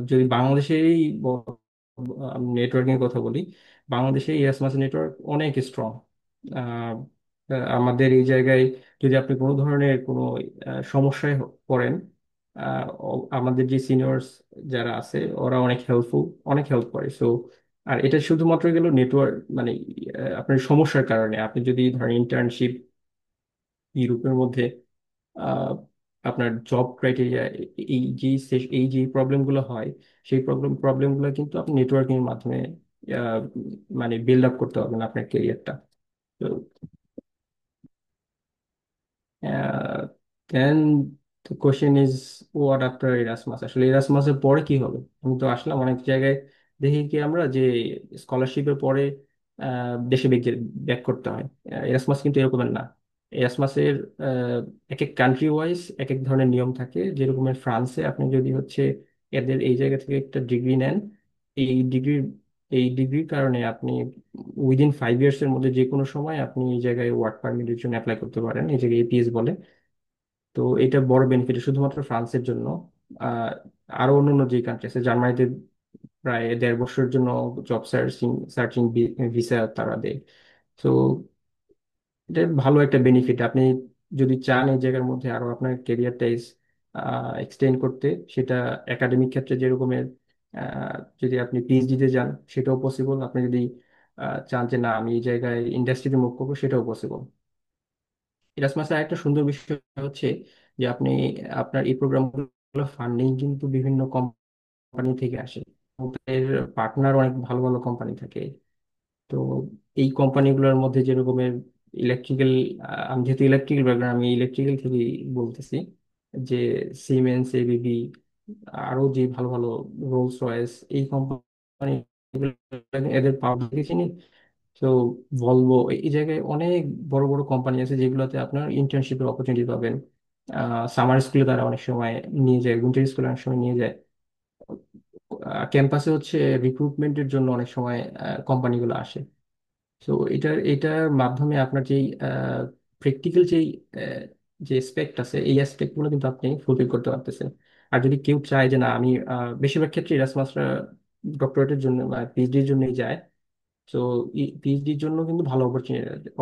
যদি বাংলাদেশেই নেটওয়ার্কিং এর কথা বলি, বাংলাদেশে ইরাসমাসের নেটওয়ার্ক অনেক স্ট্রং। আমাদের এই জায়গায় যদি আপনি কোনো ধরনের কোনো সমস্যায় পড়েন, আমাদের যে সিনিয়র্স যারা আছে ওরা অনেক হেল্পফুল, অনেক হেল্প করে। সো আর এটা শুধুমাত্র গেল নেটওয়ার্ক, মানে আপনার সমস্যার কারণে। আপনি যদি ধরেন ইন্টার্নশিপ ইউরোপের মধ্যে, আহ, আপনার জব ক্রাইটেরিয়া, এই যে প্রবলেমগুলো হয়, সেই প্রবলেমগুলো কিন্তু আপনি নেটওয়ার্কিং এর মাধ্যমে আহ, মানে বিল্ড আপ করতে পারবেন আপনার ক্যারিয়ারটা। তো then the question is, what after Erasmus? আসলে এরাসমাসের পরে কি হবে? আমি তো আসলাম, অনেক জায়গায় দেখি কি আমরা যে স্কলারশিপের পরে দেশে ব্যাক করতে হয়। এরাসমাস কিন্তু এরকমের না। এরাসমাসের এক এক কান্ট্রি ওয়াইজ এক এক ধরনের নিয়ম থাকে। যেরকমের ফ্রান্সে আপনি যদি হচ্ছে এদের এই জায়গা থেকে একটা ডিগ্রি নেন, এই ডিগ্রির এই ডিগ্রির কারণে আপনি উইদিন 5 ইয়ার্স এর মধ্যে যে কোনো সময় আপনি এই জায়গায় ওয়ার্ক পারমিটের জন্য অ্যাপ্লাই করতে পারেন। এই জায়গায় এপিএস বলে। তো এটা বড় বেনিফিট শুধুমাত্র ফ্রান্সের জন্য। আহ, আরো অন্যান্য যে কান্ট্রি আছে, জার্মানিতে প্রায় 1.5 বছরের জন্য জব সার্চিং সার্চিং ভিসা তারা দেয়। তো এটা ভালো একটা বেনিফিট। আপনি যদি চান এই জায়গার মধ্যে আরো আপনার কেরিয়ারটা এক্সটেন্ড করতে, সেটা একাডেমিক ক্ষেত্রে যেরকমের, যদি আপনি পিএইচডি তে যান সেটাও পসিবল। আপনি যদি চান যে না আমি এই জায়গায় ইন্ডাস্ট্রিতে মুভ করবো, সেটাও পসিবল। এরাসমাসের একটা সুন্দর বিষয় হচ্ছে যে আপনি আপনার এই প্রোগ্রামগুলো ফান্ডিং কিন্তু বিভিন্ন কোম্পানি থেকে আসে। ওদের পার্টনার অনেক ভালো ভালো কোম্পানি থাকে। তো এই কোম্পানিগুলোর মধ্যে যেরকমের ইলেকট্রিক্যাল, আমি যেহেতু ইলেকট্রিক্যাল ব্যাকগ্রাউন্ড, আমি ইলেকট্রিক্যাল থেকে বলতেছি, যে সিমেন্স, এবিবি, আরো যে ভালো ভালো রোলস রয়েস, এই কোম্পানি, এদের পাওয়ার দেখেছি। তো ভলভো, এই জায়গায় অনেক বড় বড় কোম্পানি আছে যেগুলোতে আপনার ইন্টার্নশিপের অপরচুনিটি পাবেন। সামার স্কুলে তারা অনেক সময় নিয়ে যায়, উইন্টার স্কুলে অনেক সময় নিয়ে যায়। ক্যাম্পাসে হচ্ছে রিক্রুটমেন্টের জন্য অনেক সময় কোম্পানিগুলো আসে। তো এটার মাধ্যমে আপনার যেই প্র্যাকটিক্যাল যেই আহ, যে অ্যাসপেক্ট আছে, এই অ্যাসপেক্ট গুলো কিন্তু আপনি ফুলফিল করতে পারতেছেন। আর যদি কেউ চায় যে না আমি, বেশিরভাগ ক্ষেত্রে এরাসমাসরা ডক্টরেটের জন্য বা পিএইচডির জন্যই যায়। তো পিএইচডির জন্য কিন্তু ভালো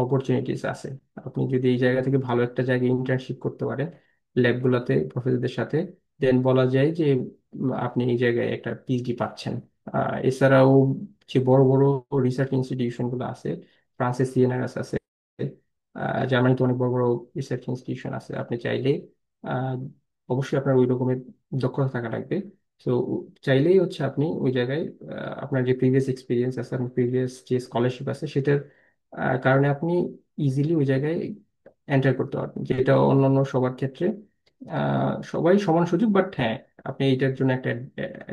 অপরচুনিটিস আছে। আপনি যদি এই জায়গা থেকে ভালো একটা জায়গায় ইন্টার্নশিপ করতে পারেন ল্যাবগুলোতে প্রফেসরদের সাথে, দেন বলা যায় যে আপনি এই জায়গায় একটা পিএইচডি পাচ্ছেন। এছাড়াও যে বড় বড় রিসার্চ ইনস্টিটিউশন গুলো আছে, ফ্রান্সে সিএনআরএস আছে, জার্মানিতে অনেক বড় বড় রিসার্চ ইনস্টিটিউশন আছে। আপনি চাইলে, আহ, অবশ্যই আপনার ওই রকমের দক্ষতা থাকা লাগবে। তো চাইলেই হচ্ছে আপনি ওই জায়গায়, আপনার যে প্রিভিয়াস এক্সপিরিয়েন্স আছে, আপনার প্রিভিয়াস যে স্কলারশিপ আছে, সেটার কারণে আপনি ইজিলি ওই জায়গায় এন্টার করতে পারবেন, যেটা অন্যান্য সবার ক্ষেত্রে সবাই সমান সুযোগ। বাট হ্যাঁ, আপনি এইটার জন্য একটা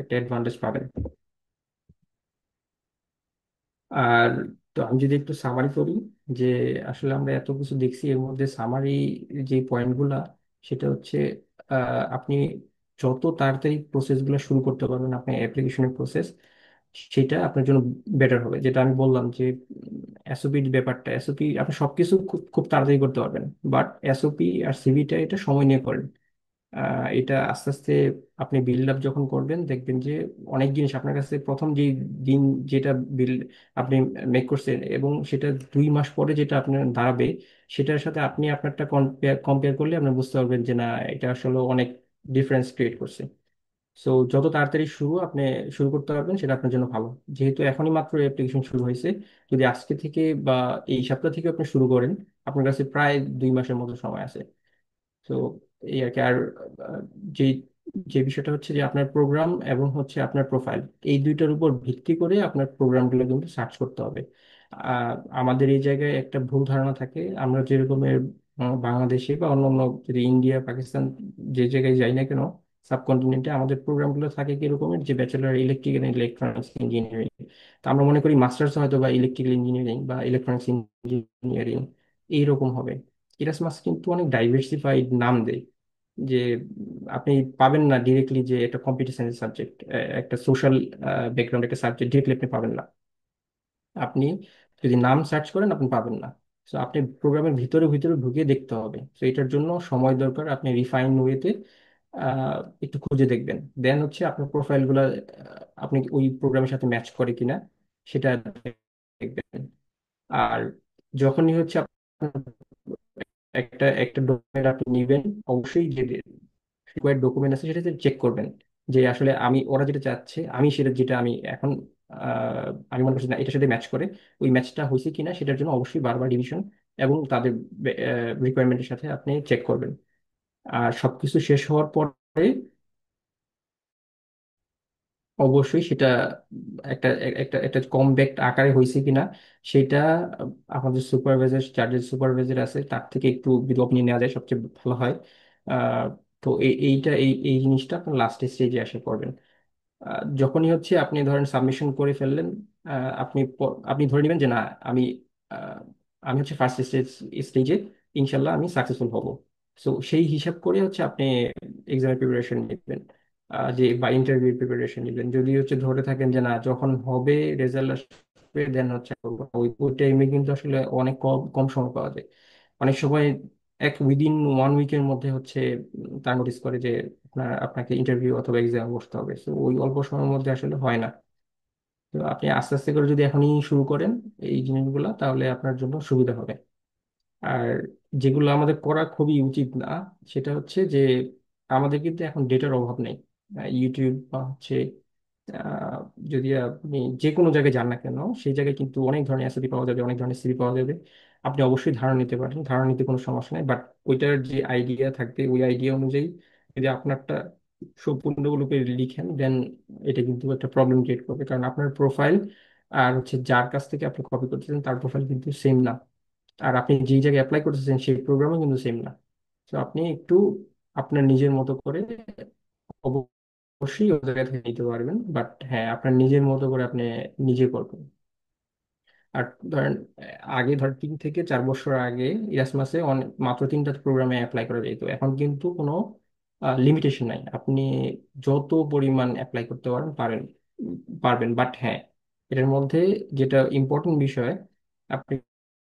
একটা অ্যাডভান্টেজ পাবেন। আর তো আমি যদি একটু সামারি করি, যে আসলে আমরা এত কিছু দেখছি, এর মধ্যে সামারি যে পয়েন্টগুলা, সেটা হচ্ছে আপনি যত তাড়াতাড়ি প্রসেসগুলো শুরু করতে পারবেন, আপনার অ্যাপ্লিকেশনের প্রসেস, সেটা আপনার জন্য বেটার হবে। যেটা আমি বললাম যে এসওপি ব্যাপারটা, এসওপি আপনি সবকিছু খুব খুব তাড়াতাড়ি করতে পারবেন, বাট এসওপি আর সিভিটা এটা সময় নিয়ে করেন। এটা আস্তে আস্তে আপনি বিল্ড আপ যখন করবেন, দেখবেন যে অনেক জিনিস আপনার কাছে প্রথম যে দিন যেটা বিল্ড আপনি মেক করছেন, এবং সেটা 2 মাস পরে যেটা আপনার দাঁড়াবে, সেটার সাথে আপনি আপনারটা কম্পেয়ার করলে আপনি বুঝতে পারবেন যে না, এটা আসলে অনেক ডিফারেন্স ক্রিয়েট করছে। সো যত তাড়াতাড়ি আপনি শুরু করতে পারবেন, সেটা আপনার জন্য ভালো। যেহেতু এখনই মাত্র অ্যাপ্লিকেশন শুরু হয়েছে, যদি আজকে থেকে বা এই সপ্তাহ থেকে আপনি শুরু করেন, আপনার কাছে প্রায় 2 মাসের মতো সময় আছে। তো এই আর কি। আর আহ, যে যে বিষয়টা হচ্ছে যে আপনার প্রোগ্রাম এবং হচ্ছে আপনার প্রোফাইল, এই দুইটার উপর ভিত্তি করে আপনার প্রোগ্রামগুলো কিন্তু সার্চ করতে হবে। আমাদের এই জায়গায় একটা ভুল ধারণা থাকে, আমরা যেরকমের বাংলাদেশে বা অন্যান্য, যদি ইন্ডিয়া পাকিস্তান যে জায়গায় যাই না কেন, সাবকন্টিনেন্টে আমাদের প্রোগ্রামগুলো থাকে কিরকমের, যে bachelor electrical and electronics engineering. তো আমরা মনে করি মাস্টার্স হয়তো বা ইলেকট্রিক্যাল ইঞ্জিনিয়ারিং বা ইলেকট্রনিক্স ইঞ্জিনিয়ারিং এইরকম হবে। ইরাসমাস কিন্তু অনেক ডাইভার্সিফাইড নাম দেয়, যে আপনি পাবেন না ডিরেক্টলি যে একটা কম্পিউটার সায়েন্স সাবজেক্ট, একটা সোশ্যাল ব্যাকগ্রাউন্ড একটা সাবজেক্ট ডিরেক্টলি আপনি পাবেন না। আপনি যদি নাম সার্চ করেন আপনি পাবেন না। তো আপনি প্রোগ্রামের ভিতরে ভিতরে ঢুকিয়ে দেখতে হবে। তো এটার জন্য সময় দরকার, আপনি রিফাইন ওয়েতে একটু খুঁজে দেখবেন। দেন হচ্ছে আপনার প্রোফাইলগুলো আপনি ওই প্রোগ্রামের সাথে ম্যাচ করে কিনা সেটা দেখবেন। আর যখনই হচ্ছে আপনার একটা একটা ডকুমেন্ট আপনি নিবেন, অবশ্যই যে রিকোয়ার্ড ডকুমেন্ট আছে সেটা চেক করবেন, যে আসলে আমি ওরা যেটা চাচ্ছে আমি সেটা, যেটা আমি এখন আমি মনে করছি না এটার সাথে ম্যাচ করে, ওই ম্যাচটা হয়েছে কিনা সেটার জন্য অবশ্যই বারবার রিভিশন এবং তাদের রিকোয়ারমেন্টের সাথে আপনি চেক করবেন। আর সবকিছু শেষ হওয়ার পরে অবশ্যই সেটা একটা একটা একটা কমপ্যাক্ট আকারে হয়েছে কিনা সেটা আমাদের সুপারভাইজার, চার্জের সুপারভাইজার আছে, তার থেকে একটু যদি আপনি নেওয়া যায় সবচেয়ে ভালো হয়। আহ, তো এইটা এই এই জিনিসটা আপনার লাস্ট স্টেজে এসে পড়বেন। যখনই হচ্ছে আপনি ধরেন সাবমিশন করে ফেললেন, আপনি আপনি ধরে নেবেন যে না, আমি আহ, আমি হচ্ছে ফার্স্ট স্টেজে ইনশাল্লাহ আমি সাকসেসফুল হব। সো সেই হিসাব করে হচ্ছে আপনি এক্সামের প্রিপারেশন নেবেন, যে বা ইন্টারভিউ প্রিপারেশন নেবেন। যদি হচ্ছে ধরে থাকেন যে না, যখন হবে রেজাল্ট আসবে দেন হচ্ছে করবো, ওই ওই টাইমে কিন্তু আসলে অনেক কম কম সময় পাওয়া যায়। অনেক সময় উইদিন 1 উইকের মধ্যে হচ্ছে তার নোটিস করে যে আপনাকে ইন্টারভিউ অথবা এক্সাম বসতে হবে। তো ওই অল্প সময়ের মধ্যে আসলে হয় না। তো আপনি আস্তে আস্তে করে যদি এখনই শুরু করেন এই জিনিসগুলো, তাহলে আপনার জন্য সুবিধা হবে। আর যেগুলো আমাদের করা খুবই উচিত না, সেটা হচ্ছে যে আমাদের কিন্তু এখন ডেটার অভাব নেই। ইউটিউব বা হচ্ছে আহ, যদি আপনি যে কোনো জায়গায় যান না কেন, সেই জায়গায় কিন্তু অনেক ধরনের অ্যাসেসরি পাওয়া যাবে, অনেক ধরনের সিভি পাওয়া যাবে। আপনি অবশ্যই ধারণা নিতে পারেন, ধারণা নিতে কোনো সমস্যা নেই। বাট ওইটার যে আইডিয়া থাকবে, ওই আইডিয়া অনুযায়ী যদি আপনারটা সম্পূর্ণরূপে লিখেন, দেন এটা কিন্তু একটা প্রবলেম ক্রিয়েট করবে। কারণ আপনার প্রোফাইল আর হচ্ছে যার কাছ থেকে আপনি কপি করতেছেন তার প্রোফাইল কিন্তু সেম না। আর আপনি যেই জায়গায় অ্যাপ্লাই করতেছেন সেই প্রোগ্রামও কিন্তু সেম না। তো আপনি একটু আপনার নিজের মতো করে অবশ্যই ওই জায়গা থেকে নিতে পারবেন, বাট হ্যাঁ আপনার নিজের মতো করে আপনি নিজে করবেন। আর ধরেন আগে 3 থেকে 4 বছর আগে ইরাসমাসে অনেক মাত্র 3টা প্রোগ্রামে অ্যাপ্লাই করা যেত। এখন কিন্তু কোনো লিমিটেশন নাই, আপনি যত পরিমাণ অ্যাপ্লাই করতে পারেন পারবেন। বাট হ্যাঁ, এটার মধ্যে যেটা ইম্পর্টেন্ট বিষয়, আপনি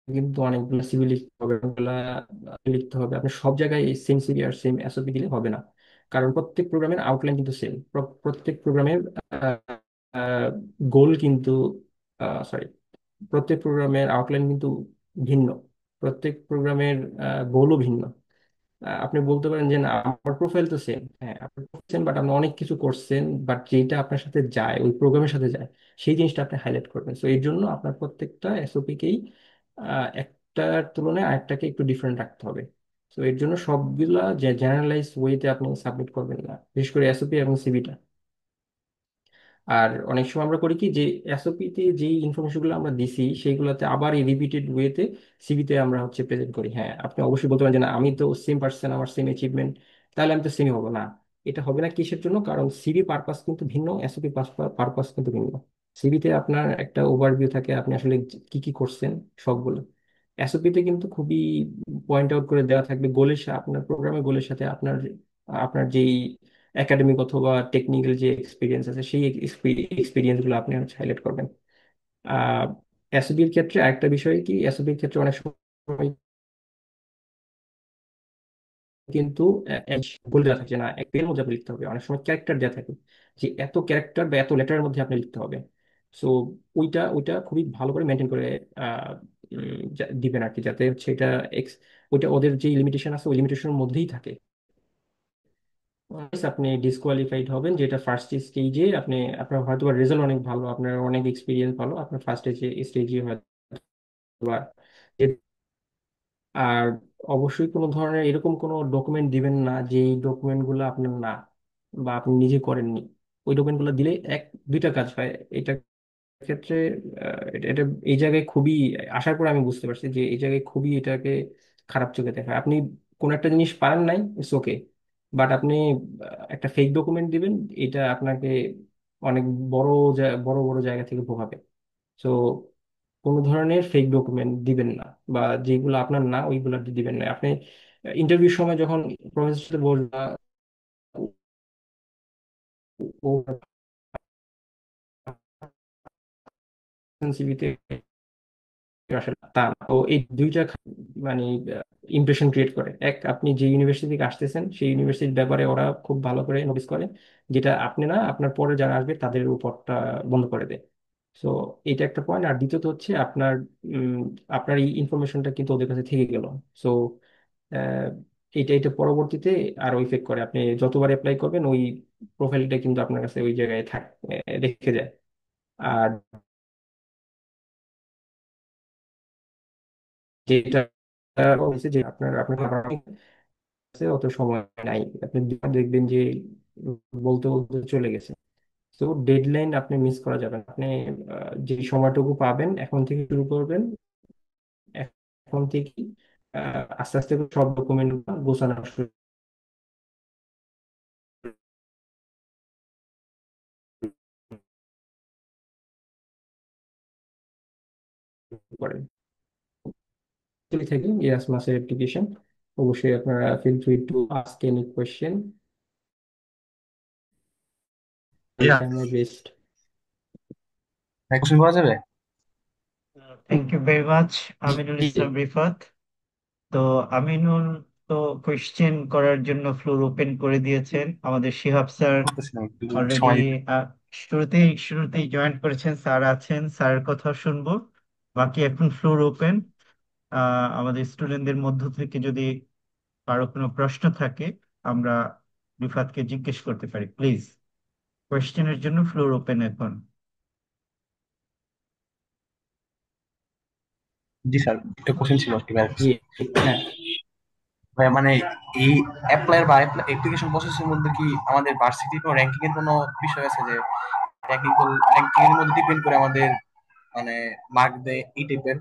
কিন্তু অনেকগুলো সিভি লিখতে হবে, অনেকগুলা লিখতে হবে। আপনি সব জায়গায় সেম সিভি আর সেম এসওপি দিলে হবে না, কারণ প্রত্যেক প্রোগ্রামের আউটলাইন কিন্তু সেম। প্রত্যেক প্রোগ্রামের গোল কিন্তু, সরি, প্রত্যেক প্রোগ্রামের আউটলাইন কিন্তু ভিন্ন, প্রত্যেক প্রোগ্রামের গোলও ভিন্ন। আপনি বলতে পারেন যে না আমার প্রোফাইল তো সেম, হ্যাঁ আপনি সেম, বাট আপনি অনেক কিছু করছেন, বাট যেটা আপনার সাথে যায় ওই প্রোগ্রামের সাথে যায় সেই জিনিসটা আপনি হাইলাইট করবেন। তো এর জন্য আপনার প্রত্যেকটা এসওপি কেই একটার তুলনায় আরেকটাকে একটু ডিফারেন্ট রাখতে হবে। তো এর জন্য সবগুলা যে জেনারেলাইজ ওয়েতে আপনি সাবমিট করবেন না, বিশেষ করে এসওপি এবং সিভিটা। আর অনেক সময় আমরা করি কি, যে এসওপি তে যেই ইনফরমেশন গুলো আমরা দিছি সেইগুলোতে আবার এই রিপিটেড ওয়েতে সিভিতে আমরা হচ্ছে প্রেজেন্ট করি। হ্যাঁ আপনি অবশ্যই বলতে পারেন যে না, আমি তো সেম পার্সন, আমার সেম অ্যাচিভমেন্ট, তাহলে আমি তো সেমই হবো না। এটা হবে না কিসের জন্য? কারণ সিভি পারপাস কিন্তু ভিন্ন, এসওপি পারপাস কিন্তু ভিন্ন। সিভিতে আপনার একটা ওভারভিউ থাকে, আপনি আসলে কি কি করছেন সবগুলো। এসওপিতে কিন্তু খুবই পয়েন্ট আউট করে দেওয়া থাকবে গোলের সাথে, আপনার প্রোগ্রামের গোলের সাথে আপনার আপনার যেই একাডেমিক অথবা টেকনিক্যাল যে এক্সপিরিয়েন্স আছে সেই এক্সপিরিয়েন্স গুলো আপনি হচ্ছে হাইলাইট করবেন। আহ এসওবির ক্ষেত্রে আরেকটা বিষয় কি, এসওবির ক্ষেত্রে অনেক সময় কিন্তু গোল দেওয়া থাকে না, এক পেজের মধ্যে আপনি লিখতে হবে, অনেক সময় ক্যারেক্টার দেওয়া থাকে যে এত ক্যারেক্টার বা এত লেটারের মধ্যে আপনি লিখতে হবে। সো ওইটা ওইটা খুবই ভালো করে মেনটেন করে আহ, দিবেন আর কি, যাতে হচ্ছে এটা এক্স, ওইটা ওদের যে লিমিটেশন আছে ওই লিমিটেশনের মধ্যেই থাকে। Once আপনি ডিসকোয়ালিফাইড হবেন, যেটা ফার্স্ট স্টেজে আপনি, আপনার হয়তো রেজাল্ট অনেক ভালো, আপনার অনেক এক্সপিরিয়েন্স ভালো, আপনার ফার্স্ট স্টেজে হয়তো বা আর অবশ্যই কোনো ধরনের এরকম কোনো ডকুমেন্ট দিবেন না যে ডকুমেন্ট গুলো আপনার না বা আপনি নিজে করেননি। ওই ডকুমেন্ট গুলো দিলে দুইটা কাজ হয় এটা ক্ষেত্রে। এটা এটা এই জায়গায় খুবই, আসার পর আমি বুঝতে পারছি যে এই জায়গায় খুবই এটাকে খারাপ চোখে দেখা হয়। আপনি কোন একটা জিনিস পারেন নাই, ইটস ওকে, বাট আপনি একটা ফেক ডকুমেন্ট দিবেন, এটা আপনাকে অনেক বড় বড় জায়গা থেকে ভোগাবে। সো কোনো ধরনের ফেক ডকুমেন্ট দিবেন না, বা যেগুলো আপনার না ওইগুলো দিবেন না। আপনি ইন্টারভিউর সময় যখন প্রফেসরের সাথে বসবা, সিভিতে আসলে তা না। তো এই দুইটা মানে ইমপ্রেশন ক্রিয়েট করে। এক, আপনি যে ইউনিভার্সিটি থেকে আসতেছেন সেই ইউনিভার্সিটির ব্যাপারে ওরা খুব ভালো করে নোটিস করে, যেটা আপনি না, আপনার পরে যারা আসবে তাদের উপরটা বন্ধ করে দেয়। সো এটা একটা পয়েন্ট। আর দ্বিতীয়ত হচ্ছে উম, আপনার এই ইনফরমেশনটা কিন্তু ওদের কাছে থেকে গেল। সো এটা এটা পরবর্তীতে আরো ইফেক্ট করে। আপনি যতবার অ্যাপ্লাই করবেন ওই প্রোফাইলটা কিন্তু আপনার কাছে ওই জায়গায় রেখে যায়। আর যেটা হয়েছে যে আপনার আপনার খাবার আছে, অত সময় নাই, আপনি দেখবেন যে বলতে বলতে চলে গেছে। তো ডেডলাইন আপনি মিস করা যাবে না। আপনি যে সময়টুকু পাবেন এখন থেকে শুরু করবেন। এখন থেকে আস্তে আস্তে করে সব ডকুমেন্ট গোছানো শুরু করেন। থেকে ইয়াসমাসের অ্যাপ্লিকেশন, অবশ্যই আপনারা feel free to ask any question. I try my best. Question করা যাবে? Thank you very much Aminul ji, Islam Rifat. তো আমিনুল তো কোয়েশ্চেন করার জন্য ফ্লোর ওপেন করে দিয়েছেন। আমাদের শিহাব স্যার করতেছি না, একটু অলরেডি সময় দিতে। শুরুতেই জয়েন করেছেন, স্যার আছেন, স্যারের কথা শুনবো। বাকি এখন ফ্লোর ওপেন। আমাদের স্টুডেন্টদের মধ্য থেকে যদি কারো কোনো প্রশ্ন থাকে আমরা রিফাতকে জিজ্ঞেস করতে পারি, প্লিজ। কোয়েশ্চেনের জন্য ফ্লোর ওপেন এখন। জি স্যার, একটা কোশ্চেন ছিল আর কি ভাইয়ের জি, কাছে। হ্যাঁ। ভাইয়া মানে এই অ্যাপ্লাইয়ের বা অ্যাপ্লিকেশন প্রসেসের মধ্যে কি আমাদের ভার্সিটি কোনো র্যাঙ্কিং এর কোনো বিষয় আছে, যে র্যাঙ্কিং এর মধ্যে ডিপেন্ড করে আমাদের মানে মার্ক দেয় এই টাইপের?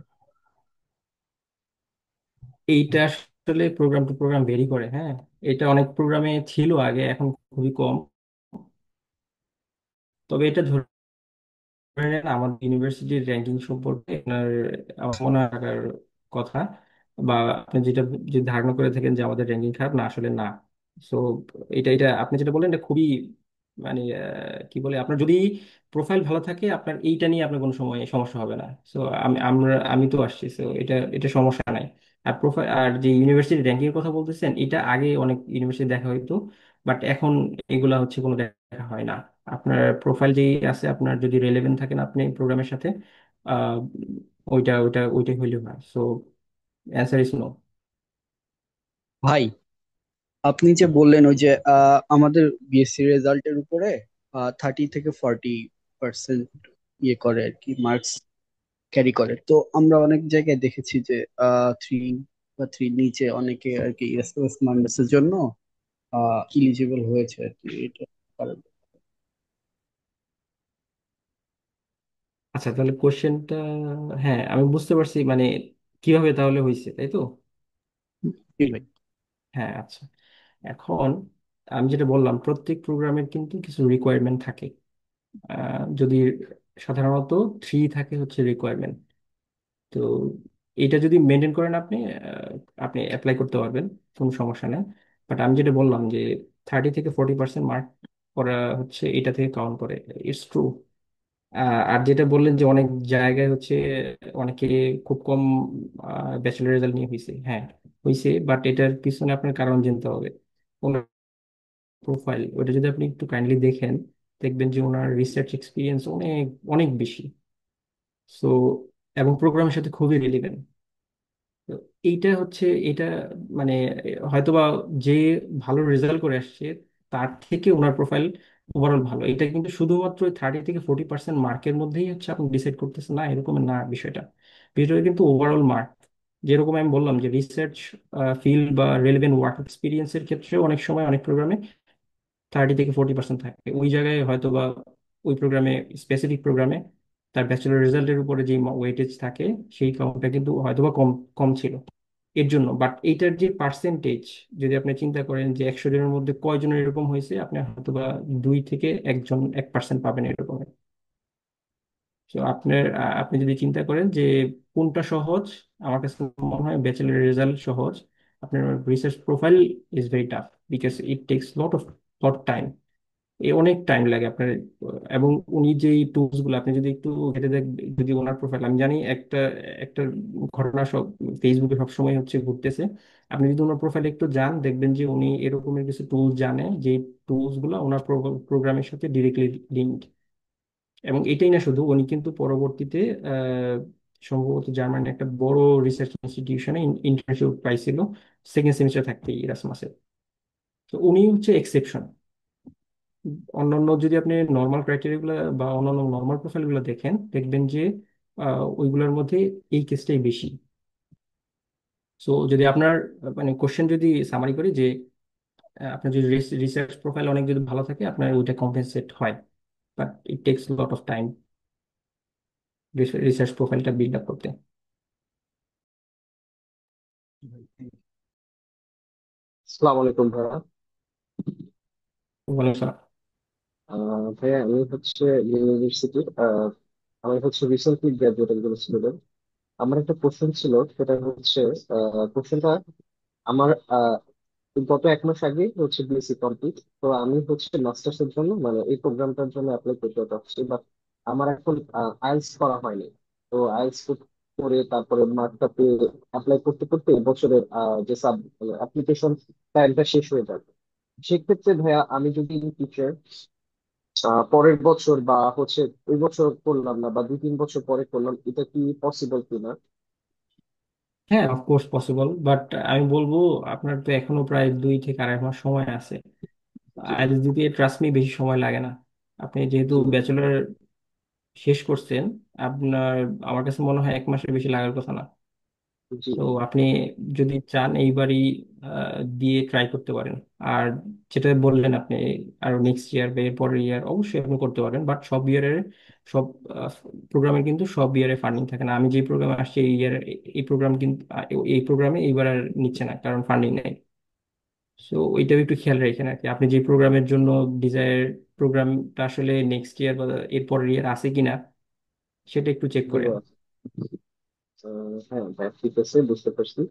এইটা আসলে প্রোগ্রাম টু প্রোগ্রাম ভেরি করে, হ্যাঁ। এটা অনেক প্রোগ্রামে ছিল আগে, এখন খুবই কম। তবে এটা ধরে নেন আমাদের ইউনিভার্সিটির র্যাঙ্কিং সম্পর্কে আপনার আমার মনে হয় থাকার কথা, বা আপনি যেটা যে ধারণা করে থাকেন যে আমাদের র্যাঙ্কিং খারাপ, না আসলে না। সো এটা এটা আপনি যেটা বললেন এটা খুবই মানে কি বলে, আপনার যদি প্রোফাইল ভালো থাকে আপনার এইটা নিয়ে আপনার কোনো সময় সমস্যা হবে না। সো আমি তো আসছি, সো এটা এটা সমস্যা নাই। আর প্রোফাইল আর যে ইউনিভার্সিটি র্যাঙ্কিং এর কথা বলতেছেন, এটা আগে অনেক ইউনিভার্সিটি দেখা হইতো, বাট এখন এগুলা হচ্ছে কোনো দেখা হয় না। আপনার প্রোফাইল যেই আছে, আপনার যদি রেলেভেন্ট থাকেন আপনি প্রোগ্রামের সাথে, আহ, ওইটাই হইলে হয়। So answer is no. ভাই, আপনি যে বললেন ওই যে আমাদের বিএসসি রেজাল্টের উপরে 30 থেকে 40% ইয়ে করে আর কি, মার্কস ক্যারি করে। তো আমরা অনেক জায়গায় দেখেছি যে 3 বা 3 নিচে অনেকে আর কি এসওএস মাইনাসের জন্য ইলিজিবল হয়েছে আর কি, এটা কারণ। আচ্ছা, তাহলে কোশ্চেনটা, হ্যাঁ আমি বুঝতে পারছি, মানে কিভাবে তাহলে হয়েছে, তাই তো? জি ভাই। হ্যাঁ, আচ্ছা। এখন আমি যেটা বললাম, প্রত্যেক প্রোগ্রামের কিন্তু কিছু রিকোয়ারমেন্ট থাকে। যদি সাধারণত 3 থাকে হচ্ছে রিকোয়ারমেন্ট। তো এটা যদি মেনটেন করেন আপনি, আপনি অ্যাপ্লাই করতে পারবেন, কোনো সমস্যা নেই। বাট আমি যেটা বললাম যে 30 থেকে 40% মার্ক করা হচ্ছে এটা থেকে কাউন্ট করে, ইটস ট্রু। আর যেটা বললেন যে অনেক জায়গায় হচ্ছে অনেকে খুব কম ব্যাচেলর রেজাল্ট নিয়ে হয়েছে, হ্যাঁ হয়েছে, বাট এটার পিছনে আপনার কারণ জানতে হবে। ওনার প্রোফাইল ওটা যদি আপনি একটু কাইন্ডলি দেখেন, দেখবেন যে ওনার রিসার্চ এক্সপিরিয়েন্স অনেক অনেক বেশি। সো এবং প্রোগ্রামের সাথে খুবই রিলেভেন্ট। তো এইটা হচ্ছে এটা মানে হয়তোবা যে ভালো রেজাল্ট করে আসছে তার থেকে ওনার প্রোফাইল ওভারঅল ভালো, এটা কিন্তু শুধুমাত্র 30 থেকে 40% মার্কের মধ্যেই হচ্ছে আপনি ডিসাইড করতেছেন না, এরকম না বিষয়টা। বিষয়টা কিন্তু ওভারঅল মার্ক। যেরকম আমি বললাম যে রিসার্চ ফিল্ড বা রেলেভেন্ট ওয়ার্ক এক্সপিরিয়েন্সের ক্ষেত্রে অনেক সময় অনেক প্রোগ্রামে 30 থেকে 40% থাকে। ওই জায়গায় হয়তো বা ওই প্রোগ্রামে, স্পেসিফিক প্রোগ্রামে তার ব্যাচেলর রেজাল্টের উপরে যে ওয়েটেজ থাকে সেই কাউন্টটা কিন্তু হয়তো বা কম কম ছিল। এর জন্য। বাট এইটার যে পার্সেন্টেজ, যদি আপনি চিন্তা করেন যে 100 জনের মধ্যে কয়জনের এরকম হয়েছে, আপনি হয়তো বা 2 থেকে 1 জন 1% পাবেন এরকম। তো আপনার আপনি যদি চিন্তা করেন যে কোনটা সহজ, আমার কাছে মনে হয় ব্যাচেলর রেজাল্ট সহজ। আপনার research profile is very tough, because it takes lot time. অনেক টাইম লাগে আপনার। এবং উনি যে টুলস গুলো, আপনি যদি একটু ঘেটে দেখ, যদি ওনার প্রোফাইল, আমি জানি একটা একটা ঘটনা সব ফেসবুকে সবসময় হচ্ছে ঘুরতেছে। আপনি যদি ওনার প্রোফাইলে একটু যান, দেখবেন যে উনি এরকমের কিছু টুলস জানে, যে টুলস গুলো ওনার প্রোগ্রামের সাথে ডিরেক্টলি লিঙ্কড। এবং এটাই না শুধু, উনি কিন্তু পরবর্তীতে আহ, সম্ভবত জার্মানি একটা বড় রিসার্চ ইনস্টিটিউশনে ইন্টার্নশিপ পাইছিল সেকেন্ড সেমিস্টার থাকতে ইরাসমাসে। তো উনি হচ্ছে এক্সেপশন। অন্যান্য যদি আপনি নর্মাল ক্রাইটেরিয়া গুলো বা অন্যান্য নর্মাল প্রোফাইল গুলো দেখেন, দেখবেন যে ওইগুলোর মধ্যে এই কেসটাই বেশি। সো যদি আপনার মানে কোশ্চেন যদি সামারি করি যে আপনার যদি রিসার্চ প্রোফাইল অনেক যদি ভালো থাকে, আপনার ওইটা কম্পেনসেট হয়। But it takes lot of time research প্রোফাইলটা বিল্ড আপ করতে। আসসালামু আলাইকুম ভাইয়া। বলেন স্যার। ভাইয়া আমি হচ্ছে ইউনিভার্সিটি, আমি হচ্ছে রিসেন্টলি গ্রাজুয়েট একজন স্টুডেন্ট। আমার একটা কোশ্চেন ছিল, সেটা হচ্ছে কোশ্চেনটা আমার গত 1 মাস আগে হচ্ছে বিএসসি কমপ্লিট। তো আমি হচ্ছে মাস্টার্স এর জন্য মানে এই প্রোগ্রামটার জন্য অ্যাপ্লাই করতে চাচ্ছি, বাট আমার এখন আইএলটিএস করা হয়নি। তো আইএলটিএস করে তারপরে মার্কটা পেয়ে অ্যাপ্লাই করতে করতে বছরের যে সাব অ্যাপ্লিকেশন টাইমটা শেষ হয়ে যাবে। সেক্ষেত্রে ভাইয়া আমি যদি টিচার পরের বছর বা হচ্ছে ওই বছর করলাম না বা 2-3 বছর পরে করলাম, এটা কি পসিবল কিনা? হ্যাঁ, অফকোর্স পসিবল, বাট আমি বলবো আপনার তো এখনো প্রায় 2 থেকে 2.5 মাস সময় আছে। জি আইএলটিএস দিতে ট্রাস্ট মি বেশি সময় লাগে না। আপনি যেহেতু জি ব্যাচেলর শেষ করছেন, আপনার আমার কাছে মনে হয় 1 মাসের বেশি লাগার কথা না। জি তো আপনি যদি চান এইবারই দিয়ে ট্রাই করতে পারেন। আর যেটা বললেন আপনি আরো নেক্সট ইয়ার বা এর পরের ইয়ার অবশ্যই আপনি করতে পারেন, বাট সব প্রোগ্রামের কিন্তু সব ইয়ারে ফান্ডিং থাকে না। আমি যে প্রোগ্রামে আসছি এই ইয়ার, এই প্রোগ্রাম কিন্তু এই প্রোগ্রামে এইবার আর নিচ্ছে না, কারণ ফান্ডিং নেই। সো ওইটাও একটু খেয়াল রাখেন আর কি, আপনি যে প্রোগ্রামের জন্য ডিজায়ার প্রোগ্রামটা আসলে নেক্সট ইয়ার বা এর পরের ইয়ার আছে কিনা সেটা একটু চেক জি করেন। ভাইয়া। হ্যাঁ ভাইয়া, ঠিক আছে, বুঝতে পারছি।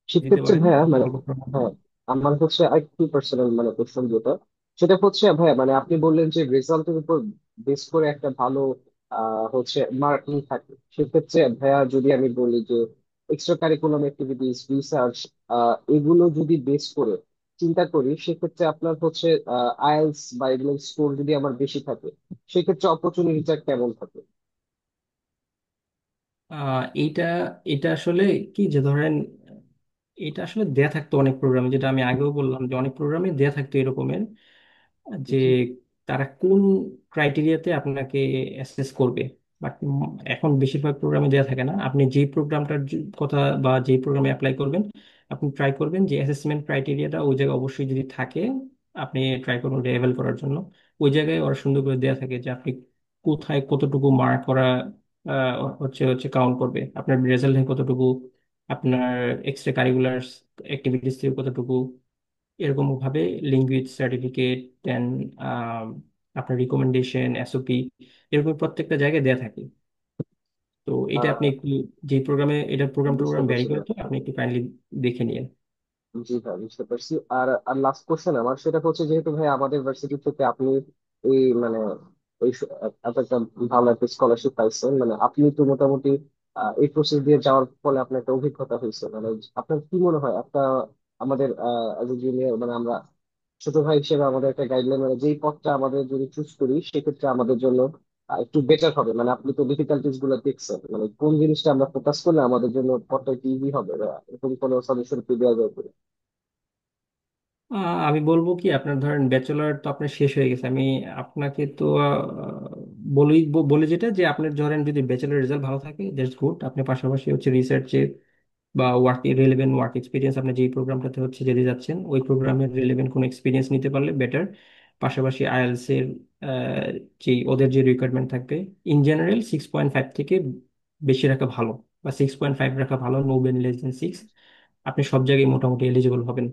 দিতে সেক্ষেত্রে পারেন ভাইয়া মানে অল্প সময়ের মধ্যে। হ্যাঁ, আমার হচ্ছে আরেকটু পার্সোনাল মানে কোশ্চেন যেটা, সেটা হচ্ছে ভাইয়া মানে আপনি বললেন যে রেজাল্টের উপর বেস করে একটা ভালো হচ্ছে মার্কিং থাকে। সেক্ষেত্রে ভাইয়া যদি আমি বলি যে এক্সট্রা কারিকুলাম অ্যাক্টিভিটিস, রিসার্চ, এগুলো যদি বেস করে চিন্তা করি, সেক্ষেত্রে আপনার হচ্ছে আইএলটিএস বা এগুলো স্কোর যদি আমার বেশি থাকে, সেক্ষেত্রে অপরচুনিটিটা কেমন থাকে? এইটা এটা আসলে কি যে ধরেন, এটা আসলে দেয়া থাকতো অনেক প্রোগ্রামে, যেটা আমি আগেও বললাম যে অনেক প্রোগ্রামে দেয়া থাকতো এরকমের, যে জি তারা কোন ক্রাইটেরিয়াতে আপনাকে অ্যাসেস করবে। বাট এখন বেশিরভাগ প্রোগ্রামে দেওয়া থাকে না। আপনি যেই প্রোগ্রামটার কথা বা যেই প্রোগ্রামে অ্যাপ্লাই করবেন, আপনি ট্রাই করবেন যে অ্যাসেসমেন্ট ক্রাইটেরিয়াটা ওই জায়গায় অবশ্যই যদি থাকে, আপনি ট্রাই করুন লেভেল করার জন্য। ওই জায়গায় ওরা সুন্দর করে দেওয়া থাকে যে আপনি কোথায় কতটুকু মার্ক করা হচ্ছে হচ্ছে কাউন্ট করবে, আপনার রেজাল্ট থেকে কতটুকু, আপনার এক্সট্রা কারিকুলার অ্যাক্টিভিটিস থেকে কতটুকু, এরকম ভাবে লিঙ্গুইস্ট সার্টিফিকেট দেন, আপনার রিকমেন্ডেশন, এসওপি, এরকম প্রত্যেকটা জায়গায় দেয়া থাকে। তো এটা আপনি আহ একটু, যে প্রোগ্রামে এটা প্রোগ্রাম বুঝতে টোগ্রাম ভ্যারি পারছি করে, ভাইয়া। তো আপনি একটু কাইন্ডলি দেখে নিন। জি ভাই, বুঝতে পারছি। আর আর লাস্ট কোশ্চেন আমার, সেটা হচ্ছে যেহেতু ভাই আমাদের ভার্সিটি থেকে আপনি এই মানে এত একটা ভালো একটা স্কলারশিপ পাইছেন, মানে আপনি তো মোটামুটি এই প্রসেস দিয়ে যাওয়ার ফলে আপনার একটা অভিজ্ঞতা হয়েছে, মানে আপনার কি মনে হয় একটা আমাদের জুনিয়র মানে আমরা ছোট ভাই হিসেবে আমাদের একটা গাইডলাইন মানে যেই পথটা আমাদের যদি চুজ করি, সেক্ষেত্রে আমাদের জন্য একটু বেটার হবে? মানে আপনি তো ডিফিকাল্টিস গুলো দেখছেন, মানে কোন জিনিসটা আমরা ফোকাস করলে আমাদের জন্য পথটা একটু ইজি হবে, বা এরকম কোনো সাজেশন কি দেওয়া যায়? আমি বলবো কি, আপনার ধরেন ব্যাচেলর তো আপনার শেষ হয়ে গেছে, আমি আপনাকে তো বলি যেটা, যে আপনার ধরেন যদি ব্যাচেলর রেজাল্ট ভালো থাকে দ্যাটস গুড, আপনি পাশাপাশি হচ্ছে রিসার্চে বা রিলেভেন্ট ওয়ার্ক এক্সপিরিয়েন্স, আপনি যেই প্রোগ্রামটাতে হচ্ছে যেতে যাচ্ছেন ওই প্রোগ্রামের রিলেভেন্ট কোনো এক্সপিরিয়েন্স নিতে পারলে বেটার। পাশাপাশি আইএলটিএস এর যে ওদের যে রিকোয়ারমেন্ট থাকবে, ইন জেনারেল 6.5 থেকে বেশি রাখা ভালো, বা 6.5 রাখা ভালো, নো বেন লেস দেন 6। আপনি সব জায়গায় মোটামুটি এলিজিবল হবেন।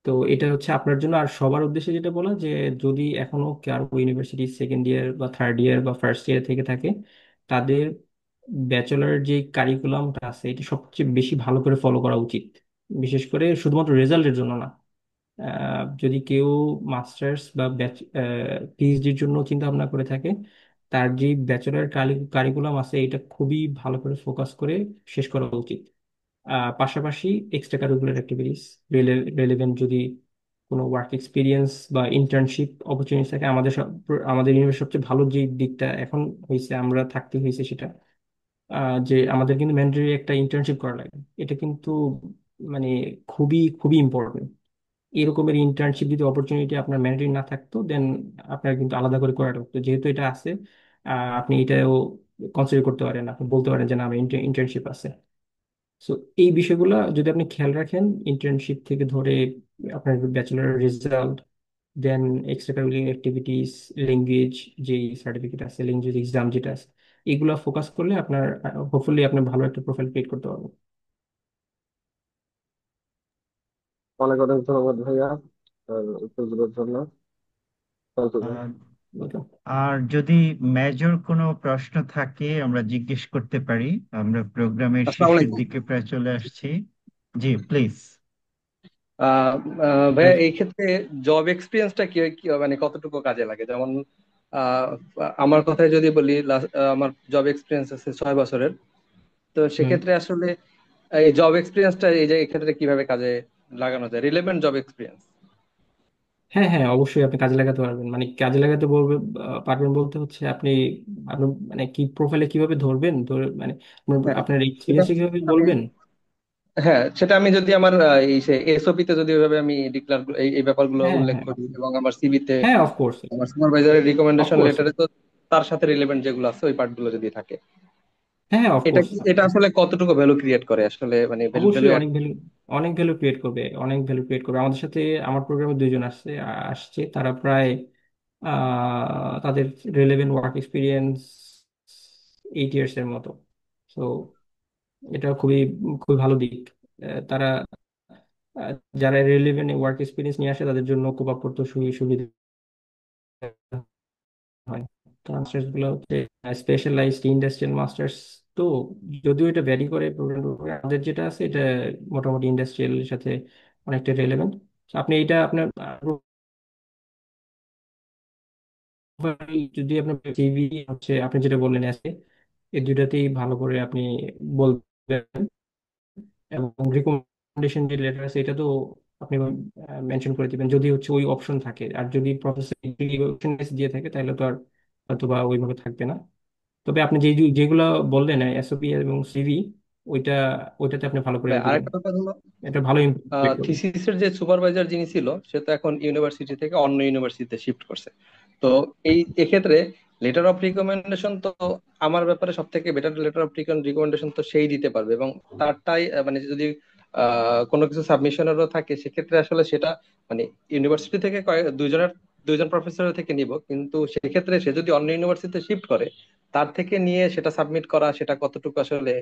তো এটা হচ্ছে আপনার জন্য। আর সবার উদ্দেশ্যে যেটা বলা যে যদি এখনো কারো ইউনিভার্সিটি সেকেন্ড ইয়ার বা থার্ড ইয়ার বা ফার্স্ট ইয়ার থেকে থাকে, তাদের ব্যাচেলার যে কারিকুলামটা আছে এটা সবচেয়ে বেশি ভালো করে ফলো করা উচিত। বিশেষ করে শুধুমাত্র রেজাল্টের জন্য না, যদি কেউ মাস্টার্স বা পিএইচডির জন্য চিন্তা ভাবনা করে থাকে, তার যে ব্যাচেলার কারিকুলাম আছে এটা খুবই ভালো করে ফোকাস করে শেষ করা উচিত। পাশাপাশি এক্সট্রা কারিকুলার অ্যাক্টিভিটিস রেলেভেন্ট যদি কোনো ওয়ার্ক এক্সপিরিয়েন্স বা ইন্টার্নশিপ অপরচুনিটি থাকে, আমাদের ইউনিভার্সিটির সবচেয়ে ভালো যে দিকটা এখন হয়েছে, আমরা থাকতে হয়েছে সেটা, যে আমাদের কিন্তু ম্যান্ডেটরি একটা ইন্টার্নশিপ করা লাগে। এটা কিন্তু মানে খুবই খুবই ইম্পর্টেন্ট। এরকমের ইন্টার্নশিপ যদি অপরচুনিটি আপনার ম্যান্ডেটরি না থাকতো, দেন আপনার কিন্তু আলাদা করে করা লাগতো। যেহেতু এটা আছে, আপনি এটাও কনসিডার করতে পারেন, আপনি বলতে পারেন যে না আমার ইন্টার্নশিপ আছে। সো এই বিষয়গুলো যদি আপনি খেয়াল রাখেন, ইন্টার্নশিপ থেকে ধরে আপনার ব্যাচেলার রেজাল্ট, দেন এক্সট্রা কারিকুলার অ্যাক্টিভিটিস, ল্যাঙ্গুয়েজ যে সার্টিফিকেট আছে, ল্যাঙ্গুয়েজ এক্সাম যেটা আছে, এগুলা ফোকাস করলে আপনার হোপফুলি আপনি ভালো একটা প্রোফাইল ক্রিয়েট করতে পারবেন। অনেক অনেক ধন্যবাদ ভাইয়া উত্তরগুলোর জন্য। থ্যাংক ইউ ভাই। আহ, ওকে। আর যদি মেজর কোনো প্রশ্ন থাকে আমরা জিজ্ঞেস করতে পারি। আমরা প্রোগ্রামের আসসালামু শেষের আলাইকুম। দিকে প্রায় চলে আসছি। জি প্লিজ। আহ, ভাইয়া এই ক্ষেত্রে জব এক্সপিরিয়েন্সটা কি মানে কতটুকু কাজে লাগে? যেমন আহ, আমার কথায় যদি বলি, আমার জব এক্সপিরিয়েন্স আছে 6 বছরের। তো হুম। সেক্ষেত্রে আসলে এই জব এক্সপিরিয়েন্সটা এই যে এক্ষেত্রে কিভাবে কাজে লাগানো যায়, রিলেভেন্ট জব এক্সপিরিয়েন্স? হ্যাঁ হ্যাঁ, অবশ্যই আপনি কাজে লাগাতে পারবেন। মানে কাজে লাগাতে পারবেন বলতে হচ্ছে আপনি আপনি মানে কি প্রোফাইলে কিভাবে ধরবেন, মানে হ্যাঁ, আপনার সেটা এক্সপিরিয়েন্স কিভাবে আমি, বলবেন। হ্যাঁ সেটা আমি যদি আমার এই এসওপি তে যদি ওইভাবে আমি ডিক্লার এই ব্যাপারগুলো হ্যাঁ উল্লেখ হ্যাঁ করি, এবং আমার সিভিতে, হ্যাঁ, অফকোর্স আমার সুপারভাইজারের রিকমেন্ডেশন অফকোর্স। লেটারে তো তার সাথে রিলেভেন্ট যেগুলো আছে ওই পার্টগুলো যদি থাকে, হ্যাঁ এটা অফকোর্স। এটা আসলে কতটুকু ভ্যালু ক্রিয়েট করে আসলে, মানে ভ্যালু ভ্যালু অবশ্যই অনেক ভ্যালু, অনেক ভ্যালু ক্রিয়েট করবে, অনেক ভ্যালু ক্রিয়েট করবে। আমাদের সাথে আমার প্রোগ্রামে দুইজন আসছে, তারা প্রায় তাদের রিলেভেন্ট ওয়ার্ক এক্সপিরিয়েন্স 8 ইয়ার্স এর মতো। তো এটা খুবই খুবই ভালো দিক। তারা যারা রিলেভেন্ট ওয়ার্ক এক্সপিরিয়েন্স নিয়ে আসে তাদের জন্য কোপ আপ করতে সুবিধা হয়। তো মাস্টার্স গুলো হচ্ছে স্পেশালাইজড ইন্ডাস্ট্রিয়াল মাস্টার্স। তো যদিও এটা ভ্যারি করে প্রোগ্রাম, আমাদের যেটা আছে এটা মোটামুটি ইন্ডাস্ট্রিয়াল সাথে অনেকটা রেলেভেন্ট। আপনি এটা আপনার profile যদি আপনার সিভি হচ্ছে আপনি যেটা বললেন আছে, এই দুইটাতেই ভালো করে আপনি বলবেন। এবং রিকমেন্ডেশন যে লেটার আছে এটা তো আপনি মেনশন করে দিবেন যদি হচ্ছে ওই অপশন থাকে। আর যদি প্রফেসর দিয়ে থাকে তাহলে তো আর হয়তো বা ওইভাবে থাকবে না। তবে আপনি যেগুলো বললেন এসওপি এবং সিভি, ওইটা ওইটাতে আপনি ভালো করে দিবেন। আরেকটা ব্যাপার হলো, এটা ভালো ইমপ্লিমেন্ট করবে। থিসিসের যে সুপারভাইজার যিনি ছিল সে তো এখন ইউনিভার্সিটি থেকে অন্য ইউনিভার্সিটিতে শিফট করছে। তো এক্ষেত্রে লেটার অফ রিকমেন্ডেশন তো আমার ব্যাপারে সব থেকে বেটার লেটার অফ রিকমেন্ডেশন তো সেই দিতে পারবে, এবং তারটাই মানে যদি কোনো কিছু সাবমিশনেরও থাকে সেক্ষেত্রে আসলে সেটা মানে ইউনিভার্সিটি থেকে দুইজন প্রফেসরের থেকে নিব, কিন্তু সেক্ষেত্রে সে যদি অন্য ইউনিভার্সিটিতে শিফট করে তার থেকে নিয়ে সেটা সাবমিট করা, সেটা কতটুকু আসলে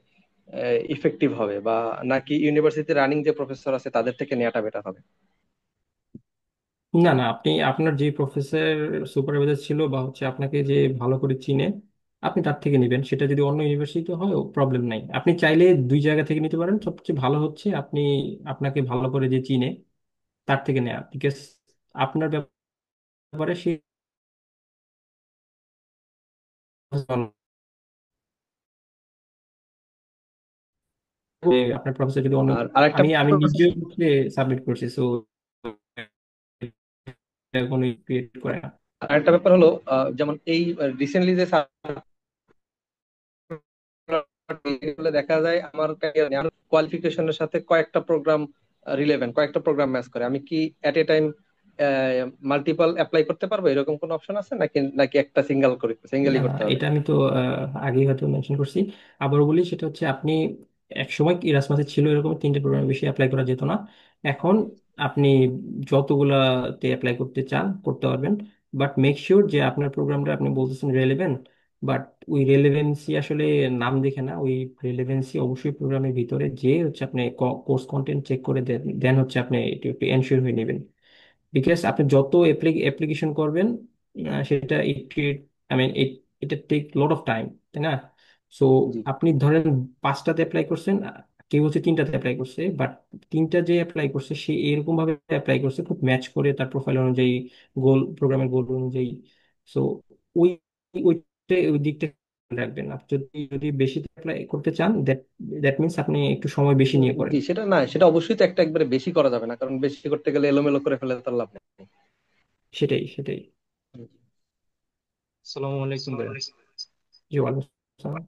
ইফেক্টিভ হবে, বা নাকি ইউনিভার্সিটি রানিং যে প্রফেসর আছে তাদের থেকে নেওয়াটা বেটার হবে? না না, আপনি আপনার যে প্রফেসর সুপারভাইজার ছিল বা হচ্ছে আপনাকে যে ভালো করে চিনে, আপনি তার থেকে নেবেন। সেটা যদি অন্য ইউনিভার্সিটি হয় প্রবলেম নাই, আপনি চাইলে দুই জায়গা থেকে নিতে পারেন। সবচেয়ে ভালো হচ্ছে আপনি আপনাকে ভালো করে যে চিনে তার থেকে নেওয়া, বিকজ আপনার ব্যাপারে সে আপনার প্রফেসর যদি অন্য, আর আরেকটা আমি আমি প্রশ্ন, নিজেও সাবমিট করছি, সো কোনো ক্রিয়েট করে না। আরেকটা ব্যাপার হলো, যেমন এই রিসেন্টলি যে দেখা যায় আমার কোয়ালিফিকেশনের সাথে কয়েকটা প্রোগ্রাম রিলেভেন্ট, কয়েকটা প্রোগ্রাম ম্যাচ করে, আমি কি এট এ টাইম মাল্টিপল অ্যাপ্লাই করতে পারবো? এরকম কোন অপশন আছে নাকি নাকি একটা না সিঙ্গেলই না, করতে হবে? এটা আমি তো আগে হয়তো মেনশন করছি, আবার বলি। সেটা হচ্ছে আপনি এক সময় ইরাসমাসে ছিল এরকম তিনটে প্রোগ্রামে বেশি অ্যাপ্লাই করা যেত না। এখন আপনি যতগুলাতে অ্যাপ্লাই করতে চান করতে পারবেন, বাট মেক শিওর যে আপনার প্রোগ্রামটা আপনি বলতেছেন রেলেভেন্ট, বাট ওই রেলেভেন্সি আসলে নাম দেখে না, ওই রেলেভেন্সি অবশ্যই প্রোগ্রামের ভিতরে যে হচ্ছে আপনি কোর্স কন্টেন্ট চেক করে দেন, দেন হচ্ছে আপনি একটু একটু এনশিওর হয়ে নেবেন। বিকজ আপনি যত অ্যাপ্লিকেশন করবেন সেটা আই মিন এটা টেক লট অফ টাইম, তাই না? সো জি। আপনি ধরেন 5টাতে অ্যাপ্লাই করছেন, কেউ হচ্ছে 3টাতে অ্যাপ্লাই করছে, বাট 3টা যে অ্যাপ্লাই করছে সে এরকম ভাবে অ্যাপ্লাই করছে খুব ম্যাচ করে তার প্রোফাইল অনুযায়ী, প্রোগ্রামের গোল অনুযায়ী। সো ওই ওই দিকটা খেয়াল রাখবেন। আপনি যদি যদি বেশি অ্যাপ্লাই করতে চান, দ্যাট দ্যাট মিনস আপনি একটু সময় বেশি নিয়ে করেন। জি, সেটা না, সেটা অবশ্যই তো একটা একবারে বেশি করা যাবে না, কারণ বেশি করতে গেলে এলোমেলো করে ফেলে তার লাভ নেই। সেটাই সেটাই। আসসালামু আলাইকুম ভাইয়া। জি, ওয়ালাইকুম আসসালাম।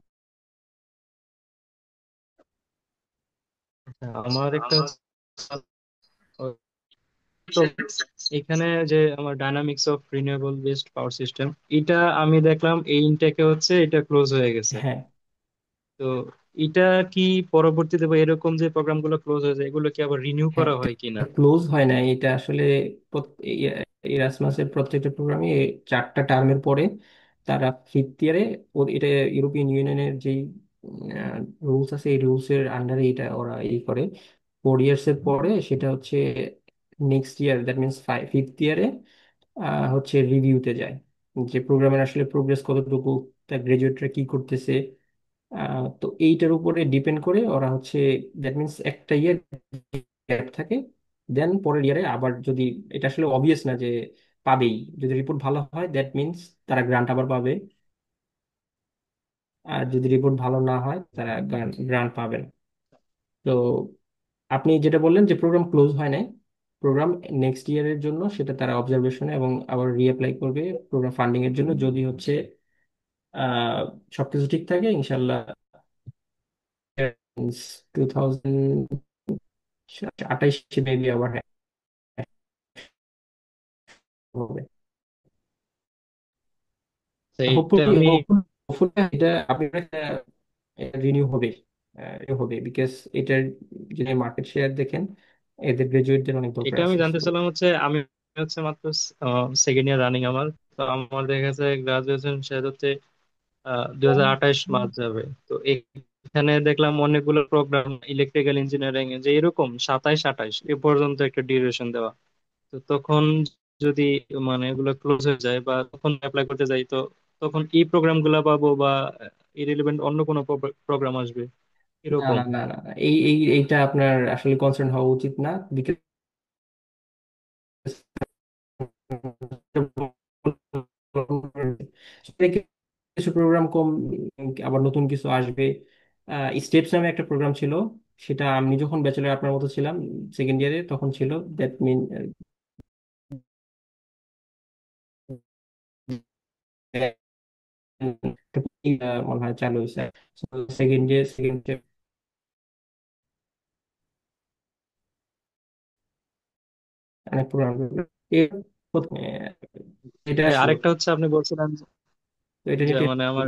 আচ্ছা, আমার একটা তো এখানে যে আমার dynamics of renewable based power system, এটা আমি দেখলাম এই ইনটেকে হচ্ছে এটা ক্লোজ হয়ে গেছে। হ্যাঁ, তো এটা কি পরবর্তীতে বা এরকম যে প্রোগ্রামগুলো ক্লোজ হয়ে যায় এগুলো কি আবার রিনিউ হ্যাঁ, করা হয় কিনা? ক্লোজ হয় না এটা আসলে। এরাসমাসের প্রত্যেকটা প্রোগ্রামে 4টা টার্মের পরে তারা 5th ইয়ারে, এটা ইউরোপিয়ান ইউনিয়নের যেই রুলস আছে এই রুলস এর আন্ডারে এটা ওরা করে 4 ইয়ার্স এর পরে সেটা হচ্ছে next year, that means 5th ইয়ারে হচ্ছে রিভিউতে যায় যে প্রোগ্রামের আসলে প্রোগ্রেস কতটুকু, তা গ্রাজুয়েটরা কি করতেছে। তো এইটার উপরে ডিপেন্ড করে ওরা হচ্ছে, দ্যাট মিনস একটা ইয়ার গ্যাপ থাকে, দেন পরের ইয়ারে আবার যদি, এটা আসলে অবভিয়াস না যে পাবেই, যদি রিপোর্ট ভালো হয় দ্যাট মিনস তারা গ্রান্ট আবার পাবে, আর যদি রিপোর্ট ভালো না হয় তারা গ্রান্ট পাবে না। তো আপনি যেটা বললেন যে প্রোগ্রাম ক্লোজ হয় নাই, প্রোগ্রাম নেক্সট ইয়ারের জন্য সেটা তারা অবজারভেশনে এবং আবার রিঅ্যাপ্লাই করবে প্রোগ্রাম ফান্ডিং এর জন্য, যদি হচ্ছে আহ সবকিছু ঠিক থাকে ইনশাল্লাহ 2028 মেবি আবার হ্যাঁ হবে। তো এইটা হোপফুলি আমি হোপফুলি এটা আপনার রিনিউ হবে, হবে বিকজ এটার যদি মার্কেট শেয়ার দেখেন এদের গ্রাজুয়েটদের অনেক দরকার এটা আমি আছে। জানতে So, চাইলাম হচ্ছে আমি হচ্ছে মাত্র সেকেন্ড ইয়ার রানিং আমার। তো আমার দেখা গেছে গ্রাজুয়েশন শেষ হচ্ছে 2028 মার্চ যাবে। তো এখানে দেখলাম অনেকগুলো প্রোগ্রাম ইলেকট্রিক্যাল ইঞ্জিনিয়ারিং যে এরকম 27-28 এ পর্যন্ত একটা ডিউরেশন দেওয়া। তো তখন যদি মানে এগুলো ক্লোজ হয়ে যায় বা তখন অ্যাপ্লাই করতে যাই, তো তখন এই প্রোগ্রাম গুলা পাবো বা ইরেলিভেন্ট অন্য কোনো প্রোগ্রাম আসবে না এরকম? না না না না, এইটা আপনার আসলে কনসার্ন হওয়া উচিত না, বিকজ কিছু প্রোগ্রাম কম, আবার নতুন কিছু আসবে। স্টেপস নামে একটা প্রোগ্রাম ছিল, সেটা আমি যখন ব্যাচেলর আপনার মতো ছিলাম সেকেন্ড ইয়ারে তখন ছিল, দ্যাট মিন মনে হয় চালু হয়েছে সেকেন্ড অনেক প্রোগ্রাম এটা শিওর। আরেকটা হচ্ছে আপনি বলছিলেন তো এটা যে নিয়ে মানে আমার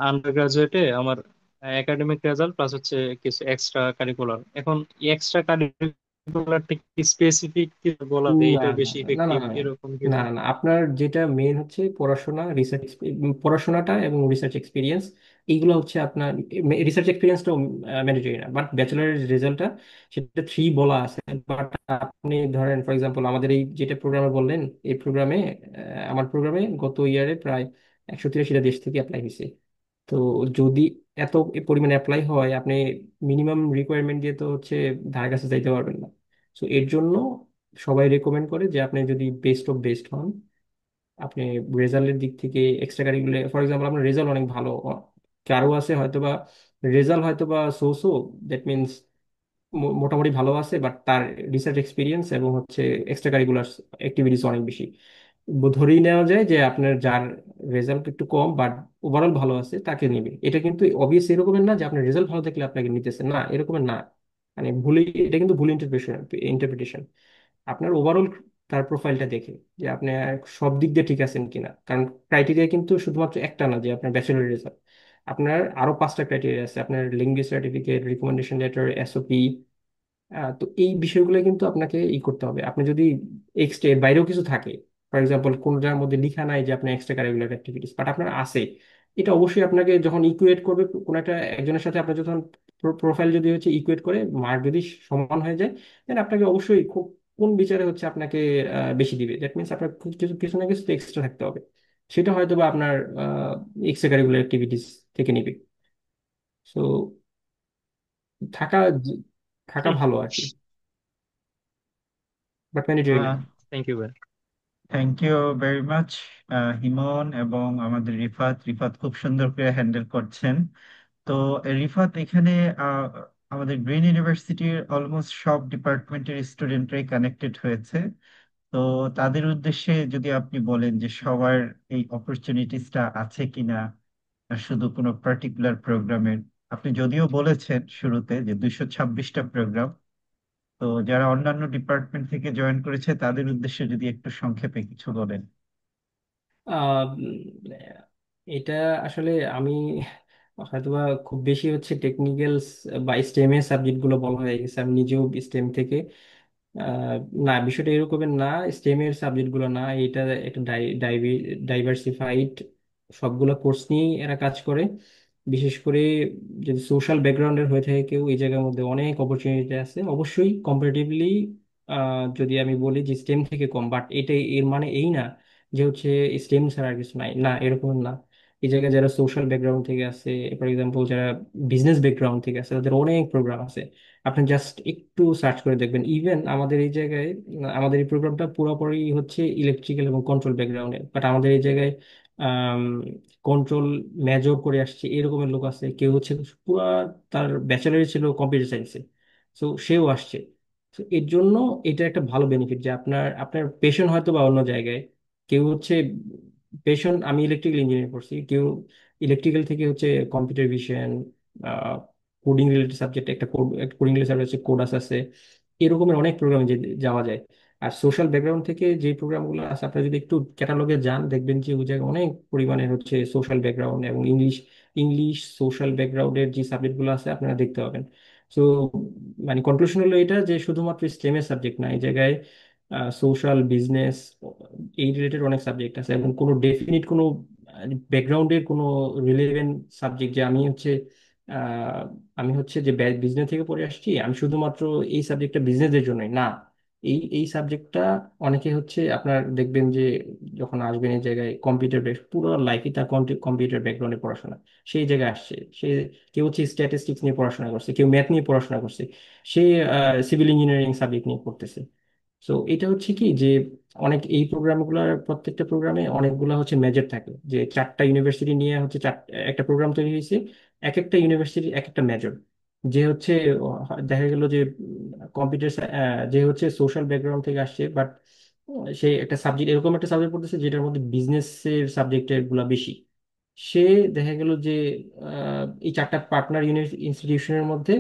আন্ডার গ্রাজুয়েটে আমার একাডেমিক রেজাল্ট প্লাস হচ্ছে কিছু এক্সট্রা কারিকুলার। এখন এক্সট্রা কারিকুলার কি স্পেসিফিক কিছু বলা যায় না এইটার না বেশি না না ইফেক্টিভ না না এরকম না কিছু? না না, আপনার যেটা মেন হচ্ছে পড়াশোনা, রিসার্চ, পড়াশোনাটা এবং রিসার্চ এক্সপিরিয়েন্স, এইগুলো হচ্ছে আপনার। রিসার্চ এক্সপিরিয়েন্সটা ম্যান্ডেটরি না, বাট ব্যাচেলারের রেজাল্টটা সেটা 3 বলা আছে। বাট আপনি ধরেন ফর এক্সাম্পল আমাদের এই যেটা প্রোগ্রামে বললেন, এই প্রোগ্রামে আমার প্রোগ্রামে গত ইয়ারে প্রায় 183টা দেশ থেকে অ্যাপ্লাই হয়েছে। তো যদি এত পরিমাণে অ্যাপ্লাই হয়, আপনি মিনিমাম রিকোয়ারমেন্ট দিয়ে তো হচ্ছে ধারে কাছে যাইতে পারবেন না। সো এর জন্য সবাই রেকমেন্ড করে যে আপনি যদি বেস্ট অফ বেস্ট হন, আপনি রেজাল্টের দিক থেকে এক্সট্রা কারিকুলার, ফর এক্সাম্পল আপনার রেজাল্ট অনেক ভালো, কারো আছে হয়তোবা রেজাল্ট হয়তোবা সো সো, দ্যাট মিনস মোটামুটি ভালো আছে, বাট তার রিসার্চ এক্সপিরিয়েন্স এবং হচ্ছে এক্সট্রা কারিকুলার অ্যাক্টিভিটিস অনেক বেশি। ধরেই নেওয়া যায় যে আপনার যার রেজাল্ট একটু কম বাট ওভারঅল ভালো আছে তাকে নেবে। এটা কিন্তু অবভিয়াস এরকমের না যে আপনার রেজাল্ট ভালো থাকলে আপনাকে নিতেছে, না এরকমের না। মানে ভুলই, এটা কিন্তু ভুল ইন্টারপ্রিটেশন। আপনার ওভারঅল তার প্রোফাইলটা দেখে যে আপনি সব দিক দিয়ে ঠিক আছেন কিনা, কারণ ক্রাইটেরিয়া কিন্তু শুধুমাত্র একটা না যে আপনার ব্যাচেলর রেজাল্ট, আপনার আরো 5টা ক্রাইটেরিয়া আছে, আপনার linguist certificate, recommendation letter, SOP. তো এই বিষয়গুলো কিন্তু আপনাকে করতে হবে। আপনি যদি এক্সট্রা এর বাইরেও কিছু থাকে, ফর এক্সাম্পল কোন জায়গার মধ্যে লেখা নাই যে আপনি এক্সট্রা কারিকুলার অ্যাক্টিভিটিস বাট আপনার আছে, এটা অবশ্যই আপনাকে যখন ইকুয়েট করবে কোনো একটা একজনের সাথে, আপনার যখন প্রোফাইল যদি হচ্ছে ইকুয়েট করে মার্ক যদি সমান হয়ে যায়, দেন আপনাকে অবশ্যই খুব কোন বিচারে হচ্ছে আপনাকে বেশি দিবে। দ্যাট মিনস আপনার কিছু কিছু না কিছু এক্সট্রা থাকতে হবে, সেটা হয়তো বা আপনার এক্সট্রা কারিকুলার অ্যাক্টিভিটিস থেকে নিবে। সো থাকা থাকা ঠিক। ভালো আর কি, বাট ম্যান্ডেটরি না। থ্যাংক ইউ ভাই। থ্যাংক ইউ ভেরি মাচ হিমন এবং আমাদের রিফাত। রিফাত খুব সুন্দর করে হ্যান্ডেল করছেন। তো রিফাত, এখানে আহ, আমাদের গ্রিন ইউনিভার্সিটির অলমোস্ট সব ডিপার্টমেন্টের স্টুডেন্টরাই কানেক্টেড হয়েছে। তো তাদের উদ্দেশ্যে যদি আপনি বলেন যে সবার এই অপরচুনিটিসটা আছে কিনা, আর শুধু কোনো পার্টিকুলার প্রোগ্রামের। আপনি যদিও বলেছেন শুরুতে যে 226টা প্রোগ্রাম, তো যারা অন্যান্য ডিপার্টমেন্ট থেকে জয়েন করেছে তাদের উদ্দেশ্যে যদি একটু সংক্ষেপে কিছু বলেন। আহ, উম, এটা আসলে আমি হয়তোবা খুব বেশি হচ্ছে টেকনিক্যাল বা স্টেমের সাবজেক্টগুলো বলা হয়ে গেছে, আমি নিজেও স্টেম থেকে। আহ, না, বিষয়টা এরকমের না, স্টেমের সাবজেক্টগুলো না, এটা একটা ডাইভার্সিফাইড সবগুলো কোর্স নিয়েই এরা কাজ করে। বিশেষ করে যদি সোশ্যাল ব্যাকগ্রাউন্ডের হয়ে থাকে কেউ, এই জায়গার মধ্যে অনেক অপরচুনিটি আছে অবশ্যই কম্পারেটিভলি। যদি আমি বলি যে স্টেম থেকে কম, বাট এটা এর মানে এই না যে হচ্ছে স্টেম ছাড়া আর কিছু নাই, না এরকম না। এই জায়গায় যারা সোশ্যাল ব্যাকগ্রাউন্ড থেকে আছে, ফর এক্সাম্পল যারা বিজনেস ব্যাকগ্রাউন্ড থেকে আছে, তাদের অনেক প্রোগ্রাম আছে। আপনি জাস্ট একটু সার্চ করে দেখবেন, ইভেন আমাদের এই জায়গায় আমাদের এই প্রোগ্রামটা পুরোপুরি হচ্ছে ইলেকট্রিক্যাল এবং কন্ট্রোল ব্যাকগ্রাউন্ডের, বাট আমাদের এই জায়গায় কন্ট্রোল মেজর করে আসছে এরকমের লোক আছে। কেউ হচ্ছে পুরা তার ব্যাচেলারই ছিল কম্পিউটার সায়েন্সে, তো সেও আসছে। তো এর জন্য এটা একটা ভালো বেনিফিট যে আপনার আপনার পেশন হয়তো বা অন্য জায়গায়। কেউ হচ্ছে পেশন, আমি ইলেকট্রিক্যাল ইঞ্জিনিয়ারিং করছি, কেউ ইলেকট্রিক্যাল থেকে হচ্ছে computer vision, coding related subject, একটা কোডিং রিলেটেড সাবজেক্ট কোডাস আছে, এরকমের অনেক প্রোগ্রামে যাওয়া যায়। আর সোশ্যাল ব্যাকগ্রাউন্ড থেকে যে প্রোগ্রামগুলো আছে, আপনারা যদি একটু ক্যাটালগে যান দেখবেন যে ওই জায়গায় অনেক পরিমাণে হচ্ছে সোশ্যাল ব্যাকগ্রাউন্ড এবং ইংলিশ ইংলিশ সোশ্যাল ব্যাকগ্রাউন্ডের যে সাবজেক্টগুলো আছে আপনারা দেখতে পাবেন। সো মানে কনক্লুশন হলো এটা যে শুধুমাত্র স্টেমের সাবজেক্ট না, এই জায়গায় সোশ্যাল বিজনেস এই রিলেটেড অনেক সাবজেক্ট আছে, এবং কোনো ডেফিনিট কোনো ব্যাকগ্রাউন্ডের কোনো রিলেভেন্ট সাবজেক্ট যে আহ, আমি হচ্ছে যে বিজনেস থেকে পড়ে আসছি, আমি শুধুমাত্র এই সাবজেক্টটা বিজনেসের জন্যই না। এই সাবজেক্টটা অনেকে হচ্ছে আপনার দেখবেন যে যখন আসবেন এই জায়গায় কম্পিউটার পুরো লাইফই তার কম্পিউটার ব্যাকগ্রাউন্ডে পড়াশোনা, সেই জায়গায় আসছে সে। কেউ হচ্ছে স্ট্যাটিস্টিক্স নিয়ে পড়াশোনা করছে, কেউ ম্যাথ নিয়ে পড়াশোনা করছে, সে সিভিল ইঞ্জিনিয়ারিং সাবজেক্ট নিয়ে পড়তেছে। সো এটা হচ্ছে কি যে অনেক এই প্রোগ্রামগুলোর প্রত্যেকটা প্রোগ্রামে অনেকগুলো হচ্ছে মেজর থাকে, যে চারটা ইউনিভার্সিটি নিয়ে হচ্ছে একটা প্রোগ্রাম তৈরি হয়েছে, এক একটা ইউনিভার্সিটি এক একটা মেজর। যে হচ্ছে দেখা গেল যে কম্পিউটার, যে হচ্ছে সোশ্যাল ব্যাকগ্রাউন্ড থেকে আসছে, বাট সে একটা সাবজেক্ট, এরকম একটা সাবজেক্ট পড়তেছে যেটার মধ্যে বিজনেসের সাবজেক্টের গুলা বেশি। সে দেখা গেল যে এই চারটা পার্টনার ইনস্টিটিউশনের মধ্যে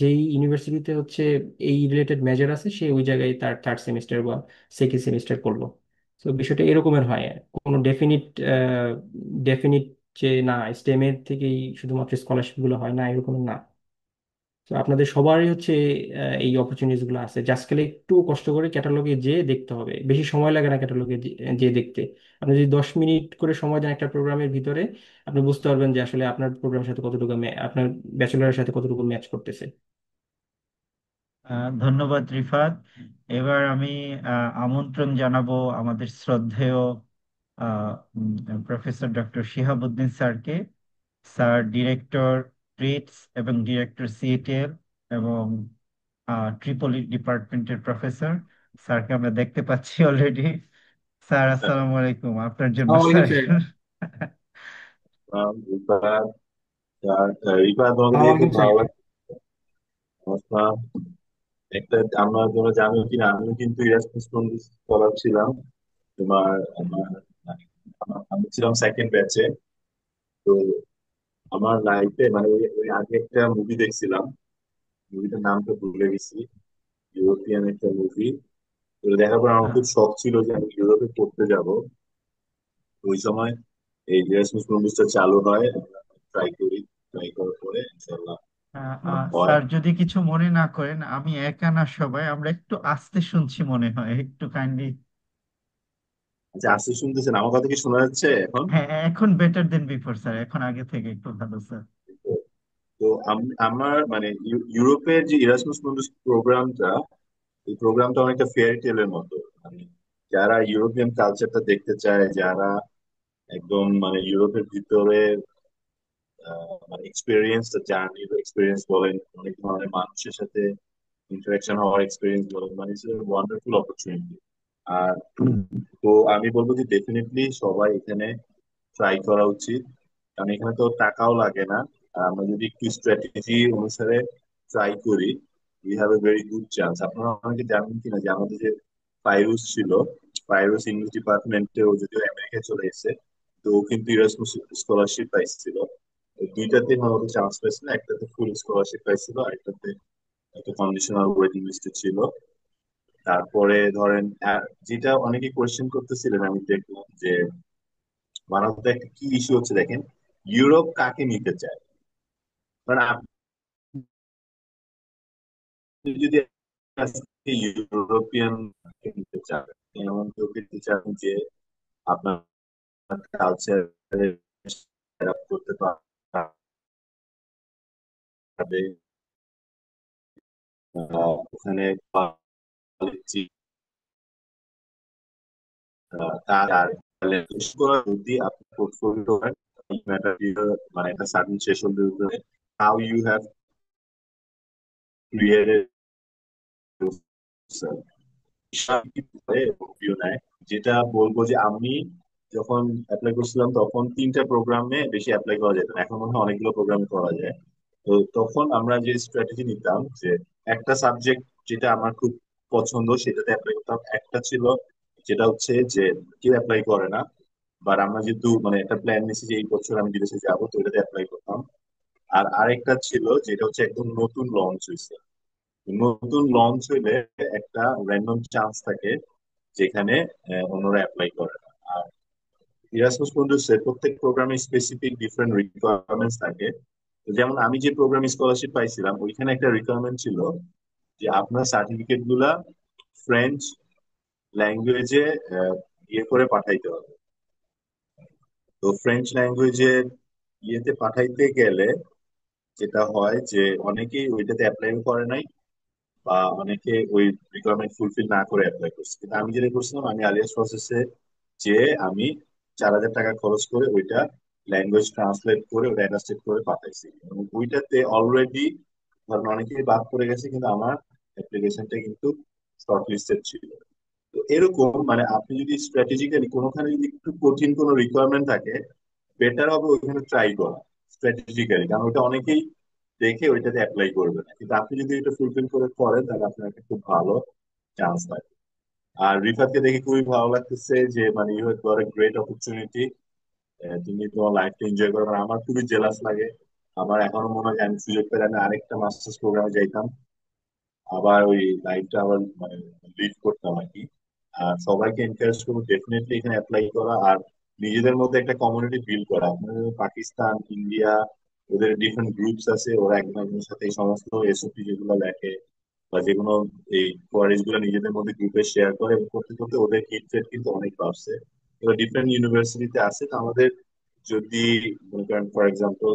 যেই ইউনিভার্সিটিতে হচ্ছে এই রিলেটেড মেজর আছে, সে ওই জায়গায় তার থার্ড সেমিস্টার বা সেকেন্ড সেমিস্টার করলো। তো বিষয়টা এরকমের হয়, কোনো ডেফিনিট যে না স্টেমের থেকেই শুধুমাত্র স্কলারশিপ গুলো হয় না, এরকম না। তো আপনাদের সবারই হচ্ছে এই অপরচুনিটিস গুলো আছে, জাস্ট খালি একটু কষ্ট করে ক্যাটালগে যেয়ে দেখতে হবে, বেশি সময় লাগে না ক্যাটালগে যেয়ে দেখতে। আপনি যদি 10 মিনিট করে সময় দেন একটা প্রোগ্রামের ভিতরে, আপনি বুঝতে পারবেন যে আসলে আপনার প্রোগ্রামের সাথে কতটুকু আপনার ব্যাচেলরের সাথে কতটুকু ম্যাচ করতেছে। ধন্যবাদ রিফাত। এবার আমি আমন্ত্রণ জানাবো আমাদের শ্রদ্ধেয় প্রফেসর ডক্টর শিহাবুদ্দিন স্যারকে। স্যার ডিরেক্টর ট্রেডস এবং ডিরেক্টর সিএটিএল এবং ট্রিপলি ডিপার্টমেন্টের প্রফেসর। স্যারকে আমরা দেখতে পাচ্ছি অলরেডি। স্যার আসসালামু আলাইকুম, আপনার জন্য আসসালামু স্যার। আলাইকুম রিফাত রিফাত তোমাকে দেখে খুব স্যার। ভালো লাগছে। আমার একটা আমরা তোমরা জানো কিনা, আমি কিন্তু ইরাসমাস স্কলার ছিলাম। তোমার আমার আমি ছিলাম সেকেন্ড ব্যাচে। তো আমার লাইফে মানে ওই আগে একটা মুভি দেখছিলাম, মুভিটার নামটা ভুলে গেছি, ইউরোপিয়ান একটা মুভি। তো দেখার পর আমার আহ, খুব শখ ছিল যে আমি ইউরোপে পড়তে যাব। ওই সময় এই ইরাসমাস মুভিসটা চালু হয়, ট্রাই করি, ট্রাই করার পরে ইনশাল্লাহ হয়। স্যার যদি কিছু মনে না করেন, আমি একা না, সবাই আমরা একটু আস্তে শুনছি মনে হয়, একটু কাইন্ডলি। আচ্ছা, আশি শুনতেছেন? আমার কথা কি শোনা যাচ্ছে এখন? হ্যাঁ, এখন বেটার দেন বিফোর স্যার, এখন আগে থেকে একটু ভালো স্যার। তো আমার মানে ইউরোপের যে ইরাসমাস মুন্ডাস প্রোগ্রামটা, এই প্রোগ্রামটা অনেকটা ফেয়ারি টেলের মতো। মানে যারা ইউরোপিয়ান কালচারটা দেখতে চায়, যারা একদম মানে ইউরোপের ভিতরে মানে এক্সপিরিয়েন্স, জার্নি এক্সপিরিয়েন্স বলেন, অনেক ধরনের মানুষের সাথে ইন্টারাকশন হওয়ার এক্সপিরিয়েন্স বলেন, মানে ইটস ওয়ান্ডারফুল অপরচুনিটি। আর তো আমি বলবো যে ডেফিনেটলি সবাই এখানে ট্রাই করা উচিত, কারণ এখানে তো টাকাও লাগে না। আর আমরা যদি একটু স্ট্র্যাটেজি অনুসারে ট্রাই করি, we have a very good chance. আপনারা অনেকে জানেন কিনা যে আমাদের যে ফাইরুজ ছিল, ফাইরুজ ইংলিশ ডিপার্টমেন্টে, ও যদিও আমেরিকায় চলে এসেছে, তো ও কিন্তু ইরাসমাস স্কলারশিপ পাইছিল। ওই দুইটাতে ভালো চান্স পাইছিল, একটাতে ফুল স্কলারশিপ পাইছিল, আর একটাতে একটা কন্ডিশনাল ওয়েটিং লিস্টে ছিল। তারপরে ধরেন যেটা অনেকে কোয়েশ্চেন করতেছিলেন, আমি দেখলাম যে ভারতে একটা কি ইস্যু হচ্ছে দেখেন, ইউরোপ কাকে নিতে চায়। কারণ আপনি যদি আজকে ইউরোপিয়ান নিতে চান, এমন কেউ নিতে চান যে আপনার কালচার করতে পারবে, ওখানে তার যদি আপনি পোর্টফোলিও মানে একটা সার্টেন থ্রেশহোল্ডের উপরে how you have created view নেয়। যেটা বলবো যে আমি যখন অ্যাপ্লাই করছিলাম তখন তিনটা প্রোগ্রামে বেশি অ্যাপ্লাই করা যেত না, এখন মনে হয় অনেকগুলো প্রোগ্রামে করা যায়। তো তখন আমরা যে স্ট্র্যাটেজি নিতাম যে একটা সাবজেক্ট যেটা আমার খুব পছন্দ সেটাতে অ্যাপ্লাই করতাম। একটা ছিল যেটা হচ্ছে যে কেউ অ্যাপ্লাই করে না, বাট আমরা যেহেতু মানে একটা প্ল্যান নিয়েছি যে এই বছর আমি বিদেশে যাবো, তো এটাতে অ্যাপ্লাই করতাম। আর আরেকটা ছিল যেটা হচ্ছে একদম নতুন লঞ্চ হয়েছে। নতুন লঞ্চ হইলে একটা র্যান্ডম চান্স থাকে যেখানে অন্যরা অ্যাপ্লাই করে না। আর ইরাসমাস মুন্ডাসের প্রত্যেক প্রোগ্রামে স্পেসিফিক ডিফারেন্ট রিকোয়ারমেন্টস থাকে। তো যেমন আমি যে প্রোগ্রাম স্কলারশিপ পাইছিলাম ওইখানে একটা রিকোয়ারমেন্ট ছিল যে আপনার সার্টিফিকেট গুলা ফ্রেঞ্চ ল্যাঙ্গুয়েজে ইয়ে করে পাঠাইতে হবে। তো ফ্রেঞ্চ ল্যাঙ্গুয়েজে ইয়েতে পাঠাইতে গেলে যেটা হয় যে অনেকেই ওইটাতে অ্যাপ্লাই করে নাই, বা অনেকে ওই রিকোয়ারমেন্ট ফুলফিল না করে অ্যাপ্লাই করছে। কিন্তু আমি যেটা করছিলাম, আমি আলিয়াস প্রসেসে যে আমি 4,000 টাকা খরচ করে ওইটা ল্যাঙ্গুয়েজ ট্রান্সলেট করে ওটা অ্যাটাস্টেড করে পাঠাইছি, এবং ওইটাতে অলরেডি ধরেন অনেকেই বাদ পড়ে গেছে, কিন্তু আমার অ্যাপ্লিকেশনটা কিন্তু শর্ট লিস্টেড ছিল। তো এরকম মানে আপনি যদি স্ট্র্যাটেজিক্যালি কোনোখানে যদি একটু কঠিন কোনো রিকোয়ারমেন্ট থাকে, বেটার হবে ওইখানে ট্রাই করা স্ট্র্যাটেজিক্যালি, কারণ ওটা অনেকেই দেখে ওইটাতে অ্যাপ্লাই করবে না, কিন্তু আপনি যদি এটা ফুলফিল করে করেন তাহলে আপনার একটা খুব ভালো চান্স পায়। আর রিফাতকে দেখে খুবই ভালো লাগতেছে যে মানে you have got a great opportunity, তুমি তোমার লাইফটা এনজয় করো। মানে আমার খুবই জেলাস লাগে। আমার এখনো মনে হয় যে আমি সুযোগ পেলে আমি আরেকটা মাস্টার্স প্রোগ্রামে যাইতাম, আবার ওই লাইফটা আবার মানে লিড করতাম আর কি। আর সবাইকে এনকারেজ করবো ডেফিনেটলি এখানে অ্যাপ্লাই করা, আর নিজেদের মধ্যে একটা কমিউনিটি বিল্ড করা। আপনার পাকিস্তান, ইন্ডিয়া, ওদের ডিফারেন্ট গ্রুপস আছে, ওরা একজন একজনের সাথে এই সমস্ত এসওপি যেগুলো লেখে বা যেগুলো এই কোয়ারিজ গুলো নিজেদের মধ্যে গ্রুপে শেয়ার করে, এবং করতে করতে ওদের হিট রেট কিন্তু অনেক বাড়ছে। এবার ডিফারেন্ট ইউনিভার্সিটিতে আছে, তো আমাদের যদি মনে করেন ফর এক্সাম্পল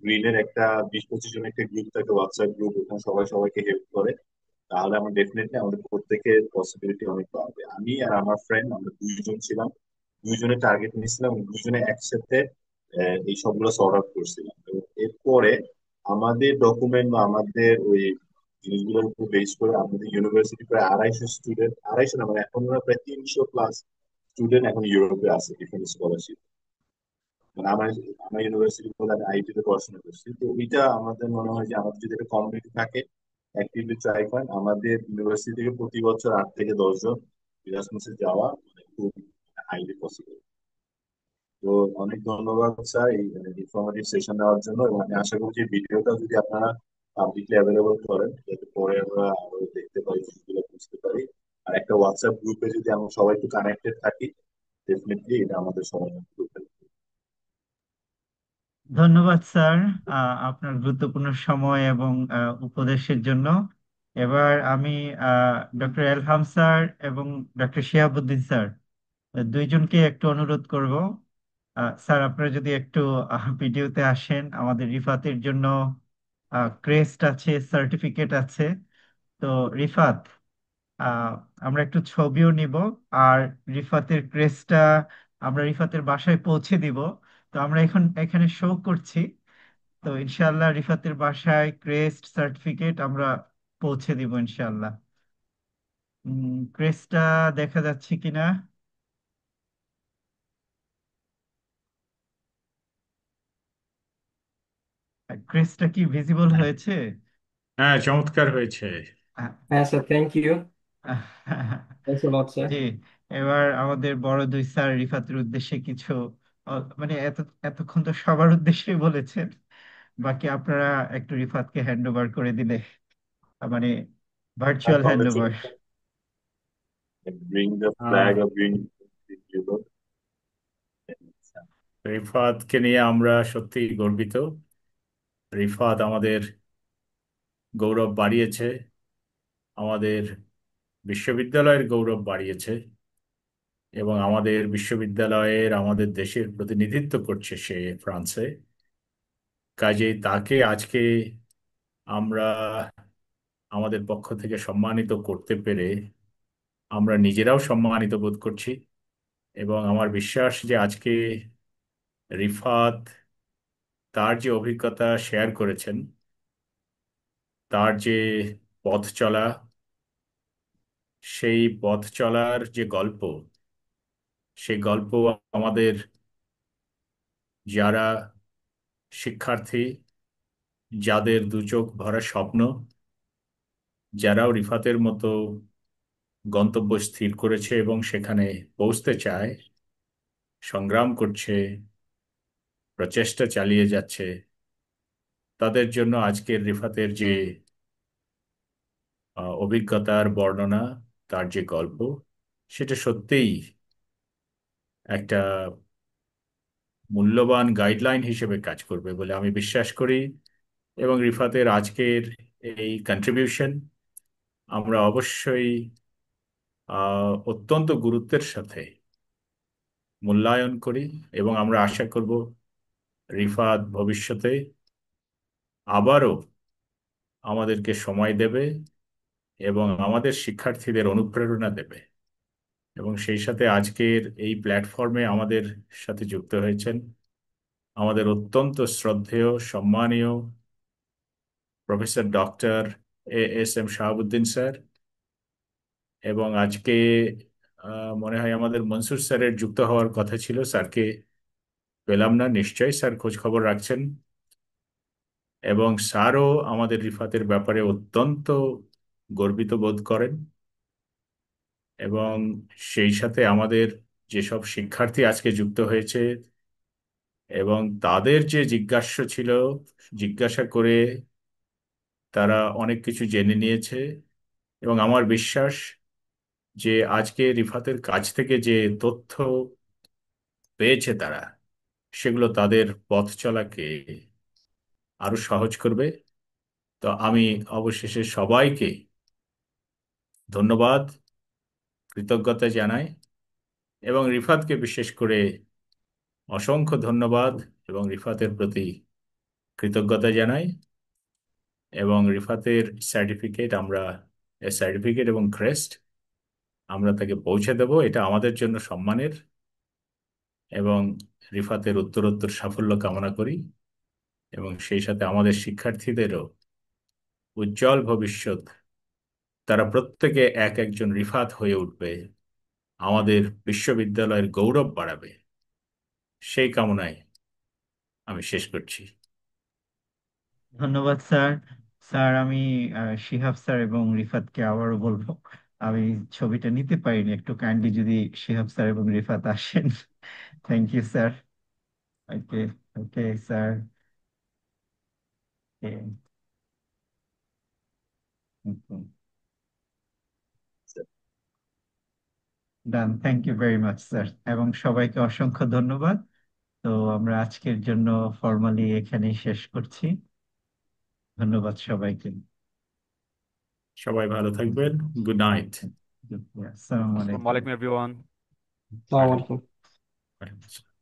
গ্রিনের একটা 20-25 জন একটা গ্রুপ থাকে, হোয়াটসঅ্যাপ গ্রুপ, ওখানে সবাই সবাইকে হেল্প করে, তাহলে আমরা ডেফিনেটলি আমাদের প্রত্যেকের পসিবিলিটি অনেক বাড়বে। আমি আর আমার ফ্রেন্ড আমরা দুইজন ছিলাম, দুইজনের টার্গেট নিয়েছিলাম, এবং দুইজনে একসাথে এই সবগুলো সর্ট আউট করছিলাম। এবং এরপরে আমাদের ডকুমেন্ট বা আমাদের ওই জিনিসগুলোর উপর বেস করে আমাদের ইউনিভার্সিটি প্রায় 250 স্টুডেন্ট, 250 না মানে এখন আমরা প্রায় 300+ স্টুডেন্ট এখন ইউরোপে আছে ডিফারেন্ট স্কলারশিপ। মানে আমার আমার ইউনিভার্সিটি বলে আমি আইটি তে পড়াশোনা করছি, তো এটা আমাদের মনে হয় যে আমাদের যদি একটা কমিউনিটি থাকে, অ্যাক্টিভলি ট্রাই করেন, আমাদের ইউনিভার্সিটি থেকে প্রতি বছর 8 থেকে 10 জন ইরাসমাসে যাওয়া মানে খুব হাইলি পসিবল। তো অনেক ধন্যবাদ স্যার এই ইনফরমেটিভ সেশন দেওয়ার জন্য, এবং আমি আশা করছি ভিডিওটা যদি আপনারা পাবলিকলি অ্যাভেলেবল করেন যাতে পরে আমরা আরো দেখতে পারি, জিনিসগুলো বুঝতে পারি। আর একটা হোয়াটসঅ্যাপ গ্রুপে যদি আমরা সবাই একটু কানেক্টেড থাকি, ডেফিনেটলি এটা আমাদের সবার জন্য। ধন্যবাদ স্যার, আপনার গুরুত্বপূর্ণ সময় এবং উপদেশের জন্য। এবার আমি ডক্টর এলহাম স্যার এবং ডক্টর শিহাবুদ্দিন স্যার দুইজনকে একটু অনুরোধ করব, স্যার আপনারা যদি একটু ভিডিওতে আসেন, আমাদের রিফাতের জন্য ক্রেস্ট আছে, সার্টিফিকেট আছে। তো রিফাত, আহ, আমরা একটু ছবিও নিব, আর রিফাতের ক্রেস্টটা আমরা রিফাতের বাসায় পৌঁছে দিব। তো আমরা এখন এখানে শো করছি, তো ইনশাআল্লাহ রিফাতের বাসায় ক্রেস্ট সার্টিফিকেট আমরা পৌঁছে দিব ইনশাআল্লাহ। ক্রেস্টটা দেখা যাচ্ছে কিনা? ক্রেস্টটা কি ভিজিবল হ্যাঁ, হয়েছে? হ্যাঁ, চমৎকার হয়েছে। আহ, হ্যাঁ sir, thank you. Ah, thanks a lot sir. জি। এবার আমাদের বড় দুই স্যার রিফাতের উদ্দেশ্যে কিছু, মানে এতক্ষণ তো সবার উদ্দেশ্যেই বলেছেন, বাকি আপনারা একটু রিফাতকে হ্যান্ড ওভার করে দিলে, মানে আর virtual hand over. congratulations. Bring the ah, flag of unity. Europe. রিফাতকে নিয়ে আমরা সত্যি গর্বিত। রিফাত আমাদের গৌরব বাড়িয়েছে, আমাদের বিশ্ববিদ্যালয়ের গৌরব বাড়িয়েছে, এবং আমাদের বিশ্ববিদ্যালয়ের, আমাদের দেশের প্রতিনিধিত্ব করছে সে ফ্রান্সে। কাজেই তাকে আজকে আমরা আমাদের পক্ষ থেকে সম্মানিত করতে পেরে আমরা নিজেরাও সম্মানিত বোধ করছি। এবং আমার বিশ্বাস যে আজকে রিফাত তার যে অভিজ্ঞতা শেয়ার করেছেন, তার যে পথ চলা, সেই পথ চলার যে গল্প, সেই গল্প আমাদের যারা শিক্ষার্থী, যাদের দু চোখ ভরা স্বপ্ন, যারাও রিফাতের মতো গন্তব্য স্থির করেছে এবং সেখানে পৌঁছতে চায়, সংগ্রাম করছে, প্রচেষ্টা চালিয়ে যাচ্ছে, তাদের জন্য আজকের রিফাতের যে অভিজ্ঞতার বর্ণনা, তার যে গল্প, সেটা সত্যিই একটা মূল্যবান গাইডলাইন হিসেবে কাজ করবে বলে আমি বিশ্বাস করি। এবং রিফাতের আজকের এই কন্ট্রিবিউশন আমরা অবশ্যই অত্যন্ত গুরুত্বের সাথে মূল্যায়ন করি, এবং আমরা আশা করব রিফাত ভবিষ্যতে আবারও আমাদেরকে সময় দেবে এবং আমাদের শিক্ষার্থীদের অনুপ্রেরণা দেবে। এবং সেই সাথে আজকের এই প্ল্যাটফর্মে আমাদের সাথে যুক্ত হয়েছেন আমাদের অত্যন্ত শ্রদ্ধেয়, সম্মানীয় professor doctor S M Shahabuddin sir. এবং আজকে মনে হয় আমাদের মনসুর স্যারের যুক্ত হওয়ার কথা ছিল, স্যারকে পেলাম না। নিশ্চয়ই স্যার খোঁজ খবর রাখছেন, এবং স্যারও আমাদের রিফাতের ব্যাপারে অত্যন্ত গর্বিত বোধ করেন। এবং সেই সাথে আমাদের যেসব শিক্ষার্থী আজকে যুক্ত হয়েছে এবং তাদের যে জিজ্ঞাসা ছিল, জিজ্ঞাসা করে তারা অনেক কিছু জেনে নিয়েছে, এবং আমার বিশ্বাস যে আজকে রিফাতের কাছ থেকে যে তথ্য পেয়েছে তারা, সেগুলো তাদের পথ চলাকে আরো সহজ করবে। তো আমি অবশেষে সবাইকে ধন্যবাদ, কৃতজ্ঞতা জানাই, এবং রিফাতকে বিশেষ করে অসংখ্য ধন্যবাদ এবং রিফাতের প্রতি কৃতজ্ঞতা জানাই। এবং রিফাতের সার্টিফিকেট এবং ক্রেস্ট আমরা তাকে পৌঁছে দেব, এটা আমাদের জন্য সম্মানের। এবং রিফাতের উত্তরোত্তর সাফল্য কামনা করি, এবং সেই সাথে আমাদের শিক্ষার্থীদেরও উজ্জ্বল ভবিষ্যৎ, তারা প্রত্যেকে এক একজন রিফাত হয়ে উঠবে, আমাদের বিশ্ববিদ্যালয়ের গৌরব বাড়াবে, সেই কামনায় আমি শেষ করছি। ধন্যবাদ স্যার। স্যার আমি শিহাব স্যার এবং রিফাতকে আবারও বলবো, আমি ছবিটা নিতে পারিনি, একটু কাইন্ডলি যদি শিহাব স্যার এবং রিফাত আসেন। Thank you sir. Okay, okay sir. Done, thank you very much sir, এবং সবাইকে অসংখ্য ধন্যবাদ। তো আমরা আজকের জন্য ফর্মালি এখানেই শেষ করছি। ধন্যবাদ সবাইকে। সবাই ভালো থাকবেন। Good night. আসসালামু আসসালামু আলাইকুম। আলাইকুম এভরিওয়ান। আসসালামু আলাইকুম। ওয়ালাইকুম আসসালাম।